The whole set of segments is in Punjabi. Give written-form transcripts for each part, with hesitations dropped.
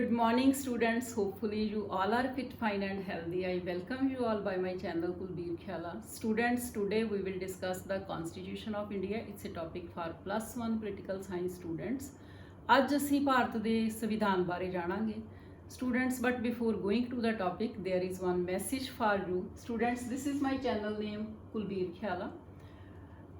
Good morning students, hopefully you all are fit, fine and healthy. I welcome you all by my channel Kulbir Khyala. Students, today we will discuss the Constitution of India. It's a topic for plus 1 political science students. ਅੱਜ ਅਸੀਂ ਭਾਰਤ ਦੇ ਸੰਵਿਧਾਨ ਬਾਰੇ ਜਾਣਾਂਗੇ students, but before going to the topic there is one message for you students. This is my channel name Kulbir Khyala.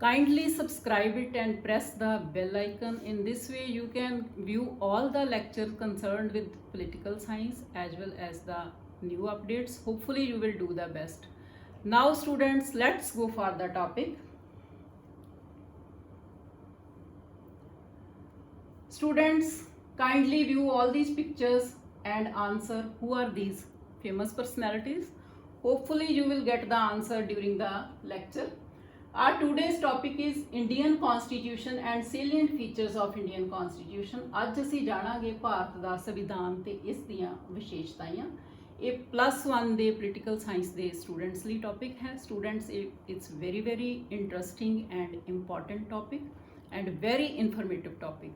Kindly subscribe it and press the bell icon. In this way you can view all the lectures concerned with political science as well as the new updates. Hopefully you will do the best. Now students, let's go for the topic. Students, kindly view all these pictures and answer who are these famous personalities. Hopefully you will get the answer during the lecture. Our today's topic is Indian Constitution and salient features of Indian Constitution. ਅੱਜ ਅਸੀਂ ਜਾਣਾਂਗੇ ਭਾਰਤ ਦਾ ਸੰਵਿਧਾਨ ਤੇ ਇਸ ਦੀਆਂ ਵਿਸ਼ੇਸ਼ਤਾਵਾਂ। ਇਹ +1 ਦੇ ਪੋਲੀਟੀਕਲ ਸਾਇੰਸ ਦੇ ਸਟੂਡੈਂਟਸ ਲਈ ਟੌਪਿਕ ਹੈ। Students, it's very interesting and important topic and very informative topic.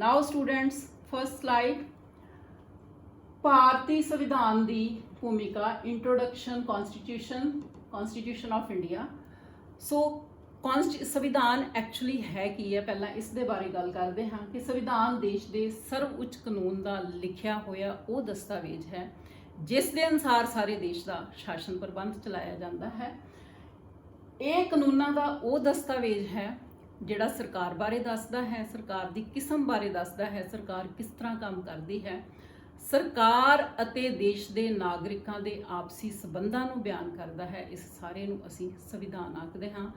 Now students, first slide, ਭਾਰਤੀ ਸੰਵਿਧਾਨ ਦੀ ਭੂਮਿਕਾ, ਇੰਟਰੋਡਕਸ਼ਨ, Constitution of India. ਸੋ ਸੰਵਿਧਾਨ ਐਕਚੁਅਲੀ ਹੈ ਕੀ ਹੈ, ਪਹਿਲਾਂ ਇਸ ਦੇ ਬਾਰੇ ਗੱਲ ਕਰਦੇ ਹਾਂ ਕਿ ਸੰਵਿਧਾਨ ਦੇਸ਼ ਦੇ ਸਰਵ ਉੱਚ ਕਾਨੂੰਨ ਦਾ ਲਿਖਿਆ ਹੋਇਆ ਉਹ ਦਸਤਾਵੇਜ਼ ਹੈ ਜਿਸ ਦੇ ਅਨੁਸਾਰ ਸਾਰੇ ਦੇਸ਼ ਦਾ ਸ਼ਾਸਨ ਪ੍ਰਬੰਧ ਚਲਾਇਆ ਜਾਂਦਾ ਹੈ। ਇਹ ਕਾਨੂੰਨਾਂ ਦਾ ਉਹ ਦਸਤਾਵੇਜ਼ ਹੈ ਜਿਹੜਾ ਸਰਕਾਰ ਬਾਰੇ ਦੱਸਦਾ ਹੈ, ਸਰਕਾਰ ਦੀ ਕਿਸਮ ਬਾਰੇ ਦੱਸਦਾ ਹੈ, ਸਰਕਾਰ ਕਿਸ ਤਰ੍ਹਾਂ ਕੰਮ ਕਰਦੀ ਹੈ, ਸਰਕਾਰ ਅਤੇ ਦੇਸ਼ ਦੇ ਨਾਗਰਿਕਾਂ ਦੇ ਆਪਸੀ ਸੰਬੰਧਾਂ ਨੂੰ ਬਿਆਨ ਕਰਦਾ ਹੈ। ਇਸ ਸਾਰੇ ਨੂੰ ਅਸੀਂ ਸੰਵਿਧਾਨ ਆਖਦੇ ਹਾਂ।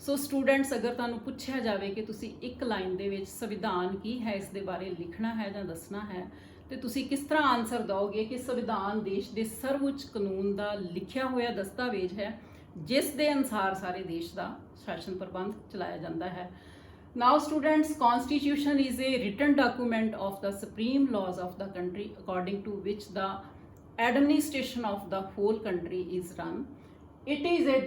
ਸੋ ਸਟੂਡੈਂਟਸ, ਅਗਰ ਤੁਹਾਨੂੰ ਪੁੱਛਿਆ ਜਾਵੇ ਕਿ ਤੁਸੀਂ ਇੱਕ ਲਾਈਨ ਦੇ ਵਿੱਚ ਸੰਵਿਧਾਨ ਕੀ ਹੈ ਇਸ ਦੇ ਬਾਰੇ ਲਿਖਣਾ ਹੈ ਜਾਂ ਦੱਸਣਾ ਹੈ, ਤੇ ਤੁਸੀਂ ਕਿਸ ਤਰ੍ਹਾਂ ਆਨਸਰ ਦਿਓਗੇ ਕਿ ਸੰਵਿਧਾਨ ਦੇਸ਼ ਦੇ ਸਰਵਉੱਚ ਕਾਨੂੰਨ ਦਾ ਲਿਖਿਆ ਹੋਇਆ ਦਸਤਾਵੇਜ਼ ਹੈ ਜਿਸ ਦੇ ਅਨੁਸਾਰ ਸਾਰੇ ਦੇਸ਼ ਦਾ ਸ਼ਾਸਨ ਪ੍ਰਬੰਧ ਚਲਾਇਆ ਜਾਂਦਾ ਹੈ। Now students, Constitution is a written document of the supreme laws of the country according to which the administration of the whole country is run.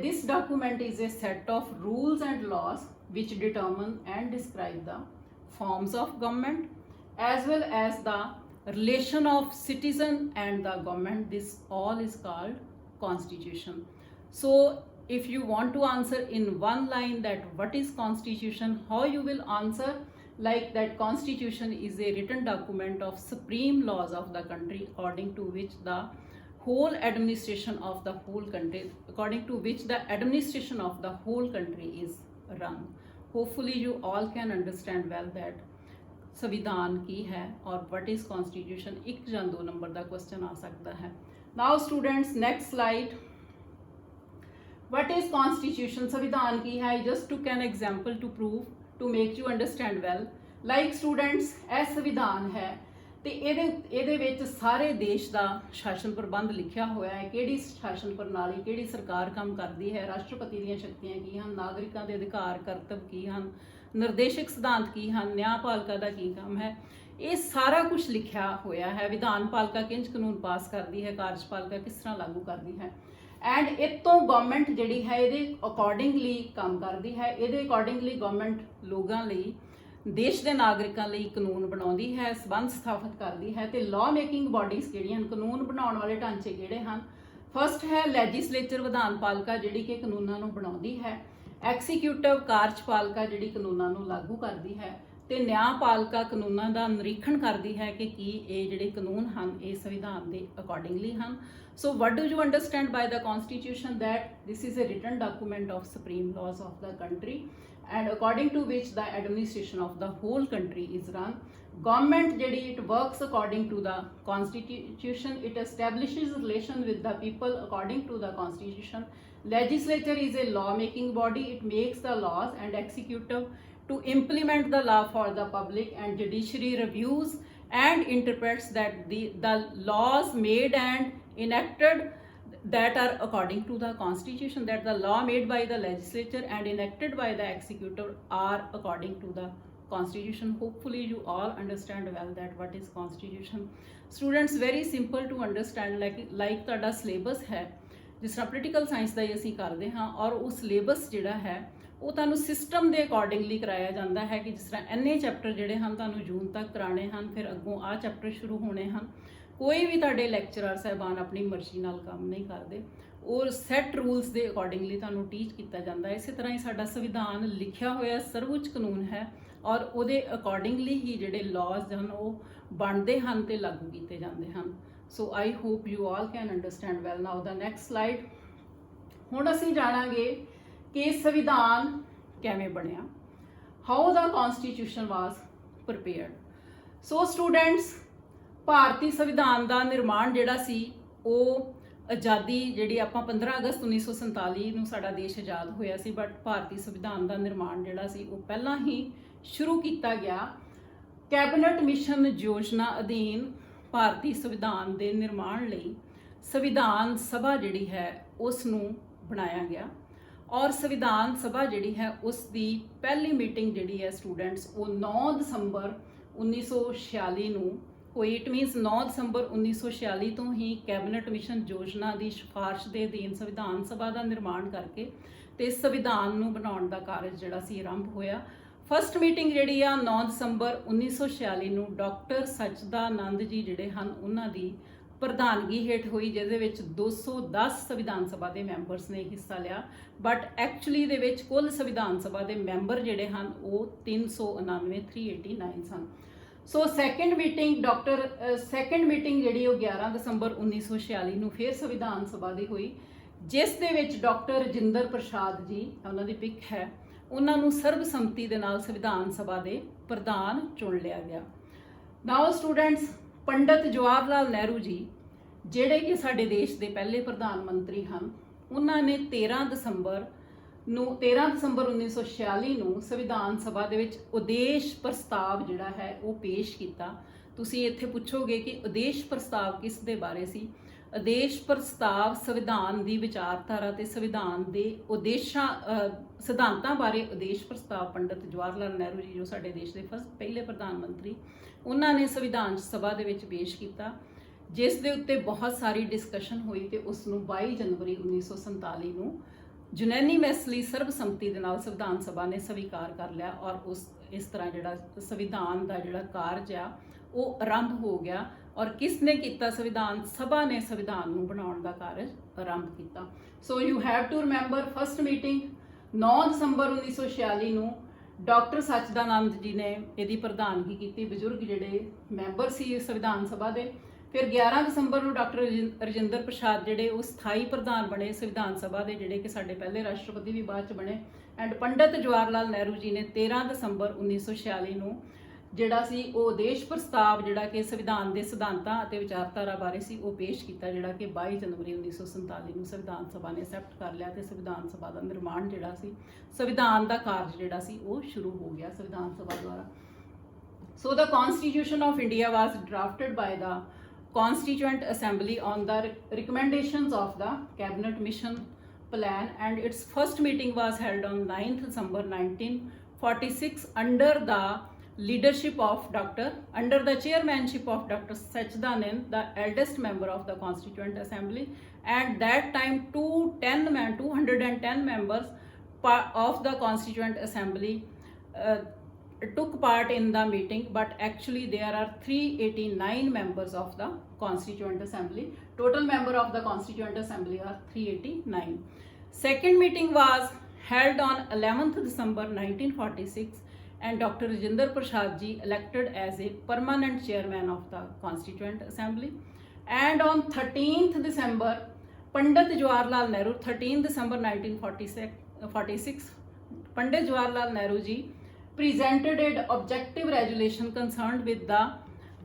This document is a set of rules and laws which determine and describe the forms of government as well as the relation of citizen and the government. This all is called Constitution. So if you want to answer in one line that what is Constitution, how you will answer like that Constitution is a written document of supreme laws of the country according to which the administration of the whole country is run. Hopefully you all can understand well that संविधान की है और what is Constitution. एक या 2 नंबर का क्वेश्चन आ सकता है। Now students, next slide. What is Constitution? संविधान की है। Just took an example to prove, to make you understand well. Like students, ਇਹ ਸੰਵਿਧਾਨ ਹੈ ਤੇ ਇਹਦੇ ਵਿੱਚ ਸਾਰੇ ਦੇਸ਼ ਦਾ ਸ਼ਾਸਨ ਪ੍ਰਬੰਧ ਲਿਖਿਆ ਹੋਇਆ ਹੈ। ਕਿਹੜੀ ਸ਼ਾਸਨ ਪ੍ਰਣਾਲੀ, ਕਿਹੜੀ ਸਰਕਾਰ ਕੰਮ ਕਰਦੀ ਹੈ, ਰਾਸ਼ਟਰਪਤੀ ਦੀਆਂ ਸ਼ਕਤੀਆਂ ਕੀ ਹਨ, ਨਾਗਰਿਕਾਂ ਦੇ ਅਧਿਕਾਰ ਕਰਤੱਵ ਕੀ ਹਨ, ਨਿਰਦੇਸ਼ਕ ਸਿਧਾਂਤ ਕੀ ਹਨ, ਨਿਆਂਪਾਲਿਕਾ ਦਾ ਕੀ ਕੰਮ ਹੈ, ਇਹ ਸਾਰਾ ਕੁਝ ਲਿਖਿਆ ਹੋਇਆ ਹੈ। ਵਿਧਾਨ ਪਾਲਿਕਾ ਕਿੰਜ ਕਾਨੂੰਨ ਪਾਸ ਕਰਦੀ ਹੈ, ਕਾਰਜਪਾਲਿਕਾ ਕਿਸ ਤਰ੍ਹਾਂ ਲਾਗੂ ਕਰਦੀ ਹੈ, ਐਂਡ ਇਹ ਤੋਂ ਗਵਰਨਮੈਂਟ ਜਿਹੜੀ ਹੈ ਇਹਦੇ ਅਕੋਰਡਿੰਗਲੀ ਕੰਮ ਕਰਦੀ ਹੈ। ਇਹਦੇ ਅਕੋਰਡਿੰਗਲੀ ਗਵਰਨਮੈਂਟ ਲੋਕਾਂ ਲਈ, ਦੇਸ਼ ਦੇ ਨਾਗਰਿਕਾਂ ਲਈ ਕਾਨੂੰਨ ਬਣਾਉਂਦੀ ਹੈ, ਸਬੰਧ ਸਥਾਪਿਤ ਕਰਦੀ ਹੈ। ਤੇ ਲਾਅ ਮੇਕਿੰਗ ਬਾਡੀਜ਼ ਕਿਹੜੀਆਂ ਹਨ, ਕਾਨੂੰਨ ਬਣਾਉਣ ਵਾਲੇ ਢਾਂਚੇ ਕਿਹੜੇ ਹਨ? ਫਸਟ ਹੈ ਲੈਜਿਸਲੇਚਰ, ਵਿਧਾਨ ਪਾਲਿਕਾ ਜਿਹੜੀ ਕਿ ਕਾਨੂੰਨਾਂ ਨੂੰ ਬਣਾਉਂਦੀ ਹੈ। ਐਕਸੀਕਿਊਟਿਵ, ਕਾਰਜਪਾਲਿਕਾ ਜਿਹੜੀ ਕਾਨੂੰਨਾਂ ਨੂੰ ਲਾਗੂ ਕਰਦੀ ਹੈ। ਤੇ ਨਿਆਂਪਾਲਿਕਾ ਕਾਨੂੰਨਾਂ ਦਾ ਨਿਰੀਖਣ ਕਰਦੀ ਹੈ ਕਿ ਕੀ ਇਹ ਜਿਹੜੇ ਕਾਨੂੰਨ ਹਨ ਇਹ ਸੰਵਿਧਾਨ ਦੇ ਅਕੋਰਡਿੰਗਲੀ ਹਨ। So what do you understand by the Constitution? That this is a written document of supreme laws of the country and according to which the administration of the whole country is run. Government ਜਿਹੜੀ it works according to the Constitution. It establishes relation with the people according to the Constitution. Legislature is a law making body. It makes the laws, and executive to implement the law for the public, and judiciary reviews and interprets that the laws made and enacted that are according to the Constitution, that the law made by the legislature and enacted by the executive are according to the Constitution. Hopefully you all understand well that what is Constitution. Students, very simple to understand, like ਤੁਹਾਡਾ syllabus ਹੈ ਜਿਸ ਤਰ੍ਹਾਂ ਪੋਲੀਟੀਕਲ ਸਾਇੰਸ ਦਾ ਹੀ ਅਸੀਂ ਕਰਦੇ ਹਾਂ, ਔਰ ਉਹ ਸਿਲੇਬਸ ਜਿਹੜਾ ਹੈ ਉਹ ਤੁਹਾਨੂੰ ਸਿਸਟਮ ਦੇ ਅਕੋਰਡਿੰਗਲੀ ਕਰਾਇਆ ਜਾਂਦਾ ਹੈ ਕਿ ਜਿਸ ਤਰ੍ਹਾਂ ਇੰਨੇ ਚੈਪਟਰ ਜਿਹੜੇ ਹਨ ਤੁਹਾਨੂੰ ਜੂਨ ਤੱਕ ਕਰਾਣੇ ਹਨ, ਫਿਰ ਅੱਗੋਂ ਆਹ ਚੈਪਟਰ ਸ਼ੁਰੂ ਹੋਣੇ ਹਨ। ਕੋਈ ਵੀ ਤੁਹਾਡੇ ਲੈਕਚਰਰ ਸਾਹਿਬਾਨ ਆਪਣੀ ਮਰਜ਼ੀ ਨਾਲ ਕੰਮ ਨਹੀਂ ਕਰਦੇ, ਔਰ ਸੈਟ ਰੂਲਸ ਦੇ ਅਕੋਰਡਿੰਗਲੀ ਤੁਹਾਨੂੰ ਟੀਚ ਕੀਤਾ ਜਾਂਦਾ ਹੈ। ਇਸੇ ਤਰ੍ਹਾਂ ਹੀ ਸਾਡਾ ਸੰਵਿਧਾਨ ਲਿਖਿਆ ਹੋਇਆ ਸਰਵਉੱਚ ਕਾਨੂੰਨ ਹੈ, ਔਰ ਉਹਦੇ ਅਕੋਰਡਿੰਗਲੀ ਹੀ ਜਿਹੜੇ ਲਾਜ਼ ਹਨ ਉਹ ਬਣਦੇ ਹਨ ਤੇ ਲਾਗੂ ਕੀਤੇ ਜਾਂਦੇ ਹਨ। So I hope you all can understand well. Now the next slide. ਹੁਣ ਅਸੀਂ ਜਾਣਾਂਗੇ ਕਿ ਸੰਵਿਧਾਨ ਕਿਵੇਂ ਬਣਿਆ, how the constitution was prepared. So students, ਭਾਰਤੀ ਸੰਵਿਧਾਨ ਦਾ ਨਿਰਮਾਣ ਜਿਹੜਾ ਸੀ ਉਹ ਆਜ਼ਾਦੀ ਜਿਹੜੀ ਆਪਾਂ 15 ਅਗਸਤ 1947 ਨੂੰ ਸਾਡਾ ਦੇਸ਼ ਆਜ਼ਾਦ ਹੋਇਆ ਸੀ, ਬਟ ਭਾਰਤੀ ਸੰਵਿਧਾਨ ਦਾ ਨਿਰਮਾਣ ਜਿਹੜਾ ਸੀ ਉਹ ਪਹਿਲਾਂ ਹੀ ਸ਼ੁਰੂ ਕੀਤਾ ਗਿਆ। ਕੈਬਨਿਟ ਮਿਸ਼ਨ ਯੋਜਨਾ ਅਧੀਨ ਭਾਰਤੀ ਸੰਵਿਧਾਨ ਦੇ ਨਿਰਮਾਣ ਲਈ ਸੰਵਿਧਾਨ ਸਭਾ ਜਿਹੜੀ ਹੈ ਉਸ ਨੂੰ ਬਣਾਇਆ ਗਿਆ, ਔਰ ਸੰਵਿਧਾਨ ਸਭਾ ਜਿਹੜੀ ਹੈ ਉਸ ਦੀ ਪਹਿਲੀ ਮੀਟਿੰਗ ਜਿਹੜੀ ਹੈ ਸਟੂਡੈਂਟਸ ਉਹ 9 ਦਸੰਬਰ 1946 ਨੂੰ ਹੋਈ। ਇਟ ਮੀਨਸ 9 ਦਸੰਬਰ 1946 ਤੋਂ ਹੀ ਕੈਬਨਿਟ ਮਿਸ਼ਨ ਯੋਜਨਾ ਦੀ ਸਿਫਾਰਿਸ਼ ਦੇ ਅਧੀਨ ਸੰਵਿਧਾਨ ਸਭਾ ਦਾ ਨਿਰਮਾਣ ਕਰਕੇ ਤੇ ਸੰਵਿਧਾਨ ਨੂੰ ਬਣਾਉਣ ਦਾ ਕਾਰਜ ਜਿਹੜਾ ਸੀ ਆਰੰਭ ਹੋਇਆ। ਫਸਟ ਮੀਟਿੰਗ ਜਿਹੜੀ ਆ 9 ਦਸੰਬਰ 1946 ਨੂੰ ਡਾਕਟਰ ਸਚਦਾਨੰਦ ਜੀ ਜਿਹੜੇ ਹਨ ਉਹਨਾਂ ਦੀ ਪ੍ਰਧਾਨਗੀ ਹੇਠ ਹੋਈ, ਜਿਹਦੇ ਵਿੱਚ 210 ਸੰਵਿਧਾਨ ਸਭਾ ਦੇ ਮੈਂਬਰਸ ਨੇ ਹਿੱਸਾ ਲਿਆ, ਬਟ ਐਕਚੁਅਲੀ ਦੇ ਵਿੱਚ ਕੁੱਲ ਸੰਵਿਧਾਨ ਸਭਾ ਦੇ ਮੈਂਬਰ ਜਿਹੜੇ ਹਨ ਉਹ 389 ਸਨ। ਸੋ ਸੈਕੰਡ ਮੀਟਿੰਗ ਜਿਹੜੀ ਉਹ 11 ਦਸੰਬਰ 1946 ਨੂੰ ਫਿਰ ਸੰਵਿਧਾਨ ਸਭਾ ਦੀ ਹੋਈ, ਜਿਸ ਦੇ ਵਿੱਚ ਡਾਕਟਰ ਰਜਿੰਦਰ ਪ੍ਰਸਾਦ ਜੀ, ਉਹਨਾਂ ਦੀ ਪਿਕ ਹੈ, ਉਹਨਾਂ ਨੂੰ ਸਰਬਸੰਮਤੀ ਦੇ ਨਾਲ ਸੰਵਿਧਾਨ ਸਭਾ ਦੇ ਪ੍ਰਧਾਨ ਚੁਣ ਲਿਆ ਗਿਆ। ਨਾਓ ਸਟੂਡੈਂਟਸ, ਪੰਡਿਤ ਜਵਾਹਰ ਲਾਲ ਨਹਿਰੂ ਜੀ ਜਿਹੜੇ ਕਿ ਸਾਡੇ ਦੇਸ਼ ਦੇ ਪਹਿਲੇ ਪ੍ਰਧਾਨ ਮੰਤਰੀ ਹਨ, ਉਹਨਾਂ ਨੇ 13 ਦਸੰਬਰ 1946 ਨੂੰ ਸੰਵਿਧਾਨ ਸਭਾ ਦੇ ਵਿੱਚ ਉਦੇਸ਼ ਪ੍ਰਸਤਾਵ ਜਿਹੜਾ ਹੈ ਉਹ ਪੇਸ਼ ਕੀਤਾ। ਤੁਸੀਂ ਇੱਥੇ ਪੁੱਛੋਗੇ ਕਿ ਉਦੇਸ਼ ਪ੍ਰਸਤਾਵ ਕਿਸ ਦੇ ਬਾਰੇ ਸੀ? ਉਦੇਸ਼ ਪ੍ਰਸਤਾਵ ਸੰਵਿਧਾਨ ਦੀ ਵਿਚਾਰਧਾਰਾ ਤੇ ਸੰਵਿਧਾਨ ਦੇ ਉਦੇਸ਼ਾਂ ਸਿਧਾਂਤਾਂ ਬਾਰੇ ਉਦੇਸ਼ ਪ੍ਰਸਤਾਵ ਪੰਡਿਤ ਜਵਾਹਰ ਲਾਲ ਨਹਿਰੂ ਜੀ, ਜੋ ਸਾਡੇ ਦੇਸ਼ ਦੇ ਪਹਿਲੇ ਪ੍ਰਧਾਨ ਮੰਤਰੀ, ਉਹਨਾਂ ਨੇ ਸੰਵਿਧਾਨ ਸਭਾ ਦੇ ਵਿੱਚ ਪੇਸ਼ ਕੀਤਾ, ਜਿਸ ਦੇ ਉੱਤੇ ਬਹੁਤ ਸਾਰੀ ਡਿਸਕਸ਼ਨ ਹੋਈ ਤੇ ਉਸ ਨੂੰ 22 ਜਨਵਰੀ 1947 ਨੂੰ ਯੂਨੈਨੀਮਸਲੀ ਸਰਬਸੰਮਤੀ ਦੇ ਨਾਲ ਸੰਵਿਧਾਨ ਸਭਾ ਨੇ ਸਵੀਕਾਰ ਕਰ ਲਿਆ, ਔਰ ਇਸ ਤਰ੍ਹਾਂ ਜਿਹੜਾ ਸੰਵਿਧਾਨ ਦਾ ਜਿਹੜਾ ਕਾਰਜ ਆ ਉਹ ਆਰੰਭ ਹੋ ਗਿਆ। ਔਰ ਕਿਸ ਨੇ ਕੀਤਾ? ਸੰਵਿਧਾਨ ਸਭਾ ਨੇ ਸੰਵਿਧਾਨ ਨੂੰ ਬਣਾਉਣ ਦਾ ਕਾਰਜ ਆਰੰਭ ਕੀਤਾ। So you have to remember first meeting 9 ਦਸੰਬਰ 1946 ਨੂੰ ਡਾਕਟਰ ਸਚਦਾਨੰਦ ਜੀ ਨੇ ਇਹਦੀ ਪ੍ਰਧਾਨਗੀ ਕੀਤੀ, ਬਜ਼ੁਰਗ ਜਿਹੜੇ ਮੈਂਬਰ ਸੀ ਸੰਵਿਧਾਨ ਸਭਾ ਦੇ। ਫਿਰ 11 ਦਸੰਬਰ ਨੂੰ ਡਾਕਟਰ ਰਜਿੰਦਰ ਪ੍ਰਸਾਦ ਜਿਹੜੇ ਉਹ ਸਥਾਈ ਪ੍ਰਧਾਨ ਬਣੇ ਸੰਵਿਧਾਨ ਸਭਾ ਦੇ, ਜਿਹੜੇ ਕਿ ਸਾਡੇ ਪਹਿਲੇ ਰਾਸ਼ਟਰਪਤੀ ਵੀ ਬਾਅਦ ਚ ਬਣੇ। ਐਂਡ ਪੰਡਿਤ ਜਵਾਹਰ ਲਾਲ ਨਹਿਰੂ ਜੀ ਨੇ 13 ਦਸੰਬਰ 1946 ਨੂੰ ਜਿਹੜਾ ਸੀ ਉਹ ਉਦੇਸ਼ ਪ੍ਰਸਤਾਵ ਜਿਹੜਾ ਕਿ ਸੰਵਿਧਾਨ ਦੇ ਸਿਧਾਂਤਾਂ ਅਤੇ ਵਿਚਾਰਧਾਰਾ ਬਾਰੇ ਸੀ ਉਹ ਪੇਸ਼ ਕੀਤਾ, ਜਿਹੜਾ ਕਿ 22 ਜਨਵਰੀ 1947 ਨੂੰ ਸੰਵਿਧਾਨ ਸਭਾ ਨੇ ਐਕਸੈਪਟ ਕਰ ਲਿਆ ਤੇ ਸੰਵਿਧਾਨ ਸਭਾ ਦਾ ਨਿਰਮਾਣ ਜਿਹੜਾ ਸੀ, ਸੰਵਿਧਾਨ ਦਾ ਕਾਰਜ ਜਿਹੜਾ ਸੀ ਉਹ ਸ਼ੁਰੂ ਹੋ ਗਿਆ ਸੰਵਿਧਾਨ ਸਭਾ ਦੁਆਰਾ। ਸੋ the Constitution of India was drafted by the Constituent Assembly on the recommendations of the Cabinet Mission Plan, and its first meeting was held on 9th December 1946 under the chairmanship of Dr. Sachdanand, the eldest member of the Constituent Assembly. At that time 210 members of the Constituent Assembly took part in the meeting, but actually there are 389 members of the Constituent Assembly. Total member of the Constituent Assembly are 389. Second meeting was held on 11th December 1946 and Dr. Rajendra Prasad ji elected as a permanent chairman of the Constituent Assembly. And on 13th December, Pandit Jawaharlal Nehru, 13th December 1946, Pandit Jawaharlal Nehru ji presented an objective resolution concerned with the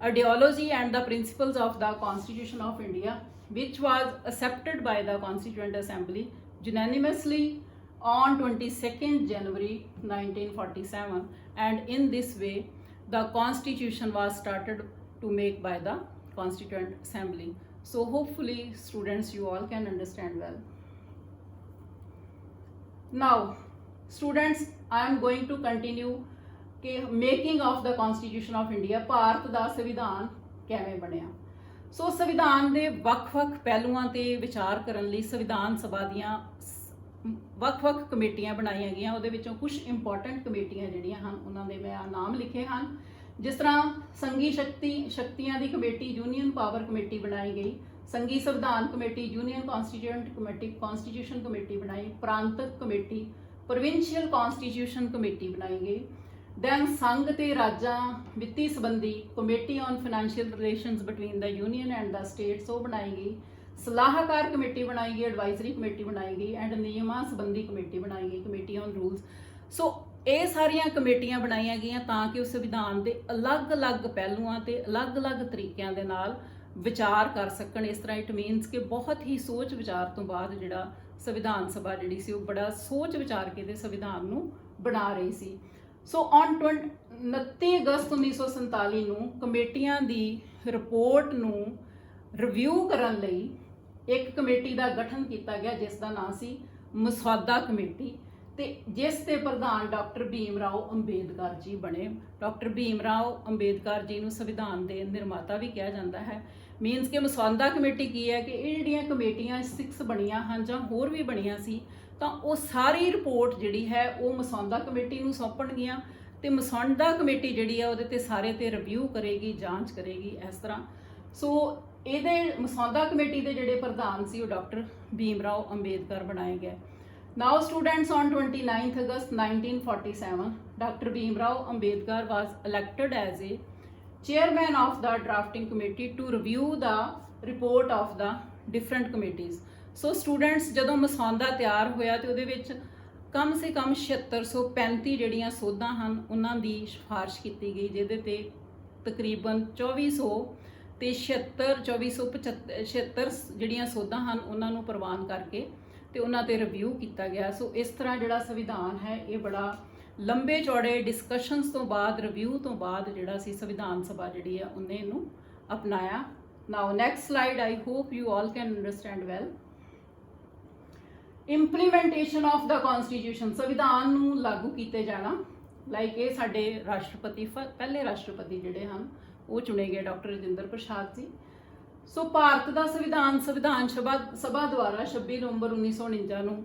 ideology and the principles of the Constitution of India, which was accepted by the Constituent Assembly unanimously on 22nd January 1947, and in this way the Constitution was started to make by the Constituent Assembly. So hopefully students, you all can understand well. Now students, I am going to continue ਕਿ making of the constitution of India, Bharat ਦਾ ਸੰਵਿਧਾਨ ਕਿਵੇਂ ਬਣਿਆ। ਸੋ ਸੰਵਿਧਾਨ ਦੇ ਵੱਖ-ਵੱਖ ਪਹਿਲੂਆਂ ਤੇ ਵਿਚਾਰ ਕਰਨ ਲਈ ਸੰਵਿਧਾਨ ਸਭਾ ਦੀਆਂ ਵੱਖ-ਵੱਖ ਕਮੇਟੀਆਂ ਬਣਾਈਆਂ ਗਈਆਂ। ਉਹਦੇ ਵਿੱਚੋਂ ਕੁਝ ਇੰਪੋਰਟੈਂਟ ਕਮੇਟੀਆਂ ਜਿਹੜੀਆਂ ਹਨ ਉਹਨਾਂ ਦੇ ਮੈਂ ਨਾਮ ਲਿਖੇ ਹਨ, जिस तरह संघी शक्तियां दी कमेटी यूनियन पावर कमेटी बनाई गई, संघी संविधान कमेटी, यूनियन कॉन्स्टिट्यूशन कमेटी बनाई, प्रांतक कमेटी, प्रोविंशियल कॉन्स्टिट्यूशन कमेटी बनाई गई। दैन संघ ते राज्यां वित्ती संबंधी committee on financial relations between the union and the states वो बनाई गई। सलाहकार कमेटी बनाई गई, एडवाइजरी कमेटी बनाई गई एंड नियमां संबंधी कमेटी बनाई गई, कमेटी ऑन रूल्स। सो ਇਹ ਸਾਰੀਆਂ ਕਮੇਟੀਆਂ ਬਣਾਈਆਂ ਗਈਆਂ ਤਾਂ ਕਿ ਉਸ ਸੰਵਿਧਾਨ ਦੇ ਅਲੱਗ-ਅਲੱਗ ਪਹਿਲੂਆਂ ਤੇ ਅਲੱਗ-ਅਲੱਗ ਤਰੀਕਿਆਂ ਦੇ ਨਾਲ ਵਿਚਾਰ ਕਰ ਸਕਣ। ਇਸ ਤਰ੍ਹਾਂ ਇਟ ਮੀਨਸ ਕਿ ਬਹੁਤ ਹੀ ਸੋਚ ਵਿਚਾਰ ਤੋਂ ਬਾਅਦ ਜਿਹੜਾ ਸੰਵਿਧਾਨ ਸਭਾ ਜਿਹੜੀ ਸੀ ਉਹ ਬੜਾ ਸੋਚ ਵਿਚਾਰ ਕੇ ਤੇ ਸੰਵਿਧਾਨ ਨੂੰ ਬਣਾ ਰਹੀ ਸੀ। ਸੋ ਔਨ 29 ਅਗਸਤ 1947 ਨੂੰ ਕਮੇਟੀਆਂ ਦੀ ਰਿਪੋਰਟ ਨੂੰ ਰਿਵਿਊ ਕਰਨ ਲਈ ਇੱਕ ਕਮੇਟੀ ਦਾ ਗਠਨ ਕੀਤਾ ਗਿਆ ਜਿਸ ਦਾ ਨਾਮ ਸੀ ਮਸੌਦਾ ਕਮੇਟੀ ਤੇ ਜਿਸ ਦੇ ਪ੍ਰਧਾਨ ਡਾਕਟਰ ਭੀਮ ਰਾਓ ਅੰਬੇਦਕਰ ਜੀ ਬਣੇ। ਡਾਕਟਰ ਭੀਮ ਰਾਓ ਅੰਬੇਦਕਰ ਜੀ ਨੂੰ ਸੰਵਿਧਾਨ ਦੇ ਨਿਰਮਾਤਾ ਵੀ ਕਿਹਾ ਜਾਂਦਾ ਹੈ। ਮੀਨਸ ਕਿ ਮਸੌਦਾ ਕਮੇਟੀ ਕੀ ਹੈ ਕਿ ਇਹ ਜਿਹੜੀਆਂ ਕਮੇਟੀਆਂ 6 ਬਣੀਆਂ ਹਨ ਜਾਂ ਹੋਰ ਵੀ ਬਣੀਆਂ ਸੀ ਤਾਂ ਉਹ ਸਾਰੀ ਰਿਪੋਰਟ ਜਿਹੜੀ ਹੈ ਉਹ ਮਸੌਦਾ ਕਮੇਟੀ ਨੂੰ ਸੌਂਪਣਗੀਆਂ ਤੇ ਮਸੌਦਾ ਕਮੇਟੀ ਜਿਹੜੀ ਹੈ ਉਹਦੇ ਤੇ ਸਾਰੇ ਤੇ ਰਿਵਿਊ ਕਰੇਗੀ, ਜਾਂਚ ਕਰੇਗੀ ਇਸ ਤਰ੍ਹਾਂ। ਸੋ ਇਹਦੇ ਮਸੌਦਾ ਕਮੇਟੀ ਦੇ ਜਿਹੜੇ ਪ੍ਰਧਾਨ ਸੀ ਉਹ ਡਾਕਟਰ ਭੀਮ ਰਾਓ ਅੰਬੇਦਕਰ ਬਣਾਏ ਗਏ। Now students, on 29th August 1947, Dr. Bhim Rao Ambedkar was elected as a chairman of the drafting committee to review the report of the different committees. So students, ਜਦੋਂ ਮਸੌਦਾ ਤਿਆਰ ਹੋਇਆ ਤੇ ਉਹਦੇ ਵਿੱਚ ਕਮ ਸੇ ਕਮ 7635 ਜਿਹੜੀਆਂ ਸੋਧਾਂ ਹਨ ਉਹਨਾਂ ਦੀ ਸਿਫਾਰਿਸ਼ ਕੀਤੀ ਗਈ, ਜਿਹਦੇ ਤੇ ਤਕਰੀਬਨ 2400 ਤੇ 2475 ਜਿਹੜੀਆਂ ਸੋਧਾਂ ਹਨ ਉਹਨਾਂ ਨੂੰ ਪ੍ਰਵਾਨ ਕਰਕੇ ਤੇ ਉਹਨਾਂ ਤੇ ਰਿਵਿਊ ਕੀਤਾ ਗਿਆ। ਸੋ ਇਸ ਤਰ੍ਹਾਂ ਜਿਹੜਾ ਸੰਵਿਧਾਨ ਹੈ ਇਹ ਬੜਾ ਲੰਬੇ ਚੌੜੇ ਡਿਸਕਸ਼ਨਸ ਤੋਂ ਬਾਅਦ, ਰਿਵਿਊ ਤੋਂ ਬਾਅਦ ਜਿਹੜਾ ਸੀ ਸੰਵਿਧਾਨ ਸਭਾ ਜਿਹੜੀ ਆ ਉਹਨੇ ਇਹਨੂੰ ਅਪਣਾਇਆ। Now next slide, I hope you all can understand well. Implementation of the constitution, ਸੰਵਿਧਾਨ ਨੂੰ ਲਾਗੂ ਕੀਤੇ ਜਾਣਾ। ਲਾਈਕ ਇਹ ਸਾਡੇ ਰਾਸ਼ਟਰਪਤੀ, ਪਹਿਲੇ ਰਾਸ਼ਟਰਪਤੀ ਜਿਹੜੇ ਹਨ ਉਹ ਚੁਣੇ ਗਏ ਡਾਕਟਰ ਰਜਿੰਦਰ ਪ੍ਰਸਾਦ ਜੀ। ਸੋ ਭਾਰਤ ਦਾ ਸੰਵਿਧਾਨ ਸਭਾ ਦੁਆਰਾ 26 ਨਵੰਬਰ 1949 ਨੂੰ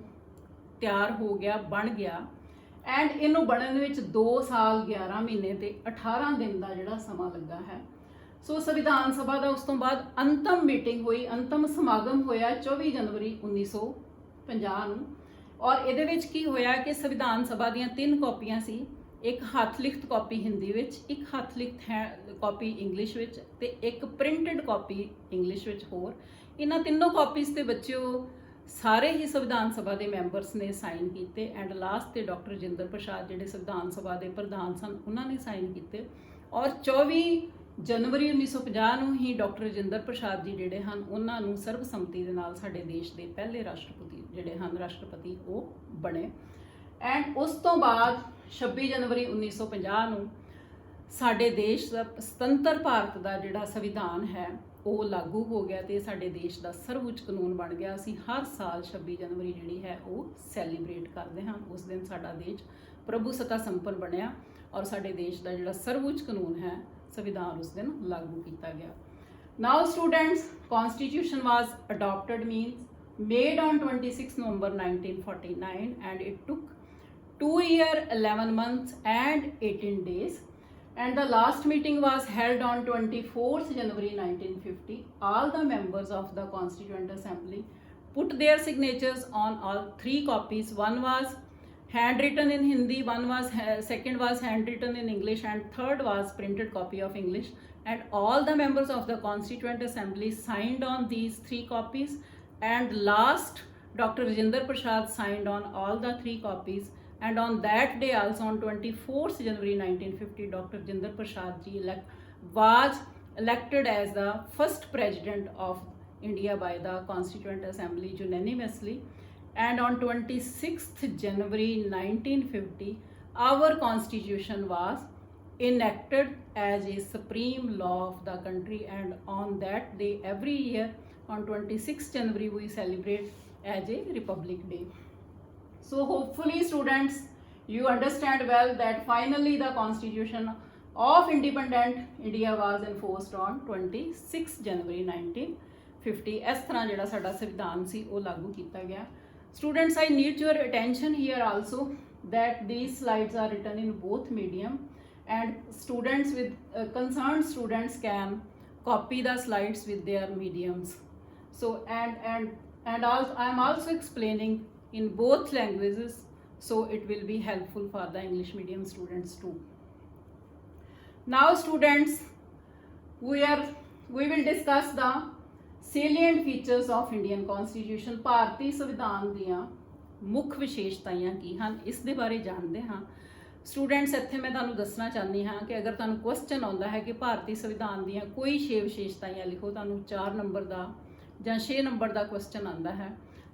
ਤਿਆਰ ਹੋ ਗਿਆ, ਬਣ ਗਿਆ ਐਂਡ ਇਹਨੂੰ ਬਣਨ ਵਿੱਚ 2 ਸਾਲ 11 ਮਹੀਨੇ ਤੇ 18 ਦਿਨ ਦਾ ਜਿਹੜਾ ਸਮਾਂ ਲੱਗਾ ਹੈ। ਸੋ ਸੰਵਿਧਾਨ ਸਭਾ ਦਾ ਉਸ ਤੋਂ ਬਾਅਦ ਅੰਤਮ ਮੀਟਿੰਗ ਹੋਈ, ਅੰਤਮ ਸਮਾਗਮ ਹੋਇਆ 24 ਜਨਵਰੀ 1950 ਨੂੰ। ਔਰ ਇਹਦੇ ਵਿੱਚ ਕੀ ਹੋਇਆ ਕਿ ਸੰਵਿਧਾਨ ਸਭਾ ਦੀਆਂ 3 ਕਾਪੀਆਂ ਸੀ, ਇੱਕ ਹੱਥ ਲਿਖਤ ਕਾਪੀ ਹਿੰਦੀ ਵਿੱਚ, ਇੱਕ ਹੱਥ ਲਿਖਤ ਕਾਪੀ ਇੰਗਲਿਸ਼ ਵਿੱਚ ਤੇ ਇੱਕ ਪ੍ਰਿੰਟਡ ਕਾਪੀ ਇੰਗਲਿਸ਼ ਵਿੱਚ। ਹੋਰ ਇਹਨਾਂ ਤਿੰਨੋਂ ਕਾਪੀਜ਼ ਤੇ ਬੱਚਿਓ ਸਾਰੇ ਹੀ ਸੰਵਿਧਾਨ ਸਭਾ ਦੇ ਮੈਂਬਰਸ ਨੇ ਸਾਈਨ ਕੀਤੇ ਐਂਡ ਲਾਸਟ ਤੇ ਡਾਕਟਰ ਰਜਿੰਦਰ ਪ੍ਰਸਾਦ ਜਿਹੜੇ ਸੰਵਿਧਾਨ ਸਭਾ ਦੇ ਪ੍ਰਧਾਨ ਸਨ ਉਹਨਾਂ ਨੇ ਸਾਈਨ ਕੀਤੇ। ਔਰ 24 ਜਨਵਰੀ 1950 ਨੂੰ ਹੀ ਡਾਕਟਰ ਰਜਿੰਦਰ ਪ੍ਰਸਾਦ ਜੀ ਜਿਹੜੇ ਹਨ ਉਹਨਾਂ ਨੂੰ ਸਰਬਸੰਮਤੀ ਦੇ ਨਾਲ ਸਾਡੇ ਦੇਸ਼ ਦੇ ਪਹਿਲੇ ਰਾਸ਼ਟਰਪਤੀ ਜਿਹੜੇ ਹਨ ਰਾਸ਼ਟਰਪਤੀ ਉਹ ਬਣੇ। ਐਂਡ ਉਸ ਤੋਂ ਬਾਅਦ 26 ਜਨਵਰੀ 1950 ਨੂੰ ਸਾਡੇ ਦੇਸ਼ ਦਾ ਸੁਤੰਤਰ ਭਾਰਤ ਦਾ ਜਿਹੜਾ ਸੰਵਿਧਾਨ ਹੈ ਉਹ ਲਾਗੂ ਹੋ ਗਿਆ ਤੇ ਸਾਡੇ ਦੇਸ਼ ਦਾ ਸਰਵਉੱਚ ਕਾਨੂੰਨ ਬਣ ਗਿਆ। ਅਸੀਂ ਹਰ ਸਾਲ 26 ਜਨਵਰੀ ਜਿਹੜੀ ਹੈ ਉਹ ਸੈਲੀਬ੍ਰੇਟ ਕਰਦੇ ਹਾਂ। ਉਸ ਦਿਨ ਸਾਡਾ ਦੇਸ਼ ਪ੍ਰਭੂਸੱਤਾ ਸੰਪੰਨ ਬਣਿਆ ਔਰ ਸਾਡੇ ਦੇਸ਼ ਦਾ ਜਿਹੜਾ ਸਰਵਉੱਚ ਕਾਨੂੰਨ ਹੈ ਸੰਵਿਧਾਨ ਉਸ ਦਿਨ ਲਾਗੂ ਕੀਤਾ ਗਿਆ। Now students, constitution was adopted means made on 26 November 1949 and it took 2 years 11 months and 18 days, and the last meeting was held on 24th January 1950. All the members of the Constituent Assembly put their signatures on all 3 copies. One was handwritten in Hindi, second was handwritten in English, and third was printed copy of English. And all the members of the Constituent Assembly signed on these 3 copies. And last, Dr. Rajinder Prasad signed on all the 3 copies. And on that day also, on 24th January 1950, Dr. Rajinder Prasad ji was elected as the first president of India by the Constituent Assembly unanimously. And on 26th January 1950, our constitution was enacted as a supreme law of the country. And on that day, every year on 26th January, we celebrate as a Republic Day. So hopefully students, you understand well that finally the constitution of independent India was enforced on 26 January 1950. ਇਸ ਤਰ੍ਹਾਂ ਜਿਹੜਾ ਸਾਡਾ ਸੰਵਿਧਾਨ ਸੀ ਉਹ ਲਾਗੂ ਕੀਤਾ ਗਿਆ। Students, I need your attention here also that these slides are written in both medium and students with concerned students can copy the slides with their mediums. So and also I am also explaining in both languages, so it will be helpful for the English medium students too. Now students, we will discuss the salient features of Indian Constitution. ਭਾਰਤੀ ਸੰਵਿਧਾਨ ਦੀਆਂ ਮੁੱਖ ਵਿਸ਼ੇਸ਼ਤਾਵਾਂ ਕੀ ਹਨ, ਇਸ ਦੇ ਬਾਰੇ ਜਾਣਦੇ ਹਾਂ। ਸਟੂਡੈਂਟਸ, ਇੱਥੇ ਮੈਂ ਤੁਹਾਨੂੰ ਦੱਸਣਾ ਚਾਹੁੰਦੀ ਹਾਂ ਕਿ ਅਗਰ ਤੁਹਾਨੂੰ ਕੁਐਸਚਨ ਆਉਂਦਾ ਹੈ ਕਿ ਭਾਰਤੀ ਸੰਵਿਧਾਨ ਦੀਆਂ ਕੋਈ 6 ਵਿਸ਼ੇਸ਼ਤਾਵਾਂ ਲਿਖੋ, ਤੁਹਾਨੂੰ 4 ਨੰਬਰ ਦਾ ਜਾਂ 6 ਨੰਬਰ ਦਾ ਕੁਐਸਚਨ ਆਉਂਦਾ ਹੈ,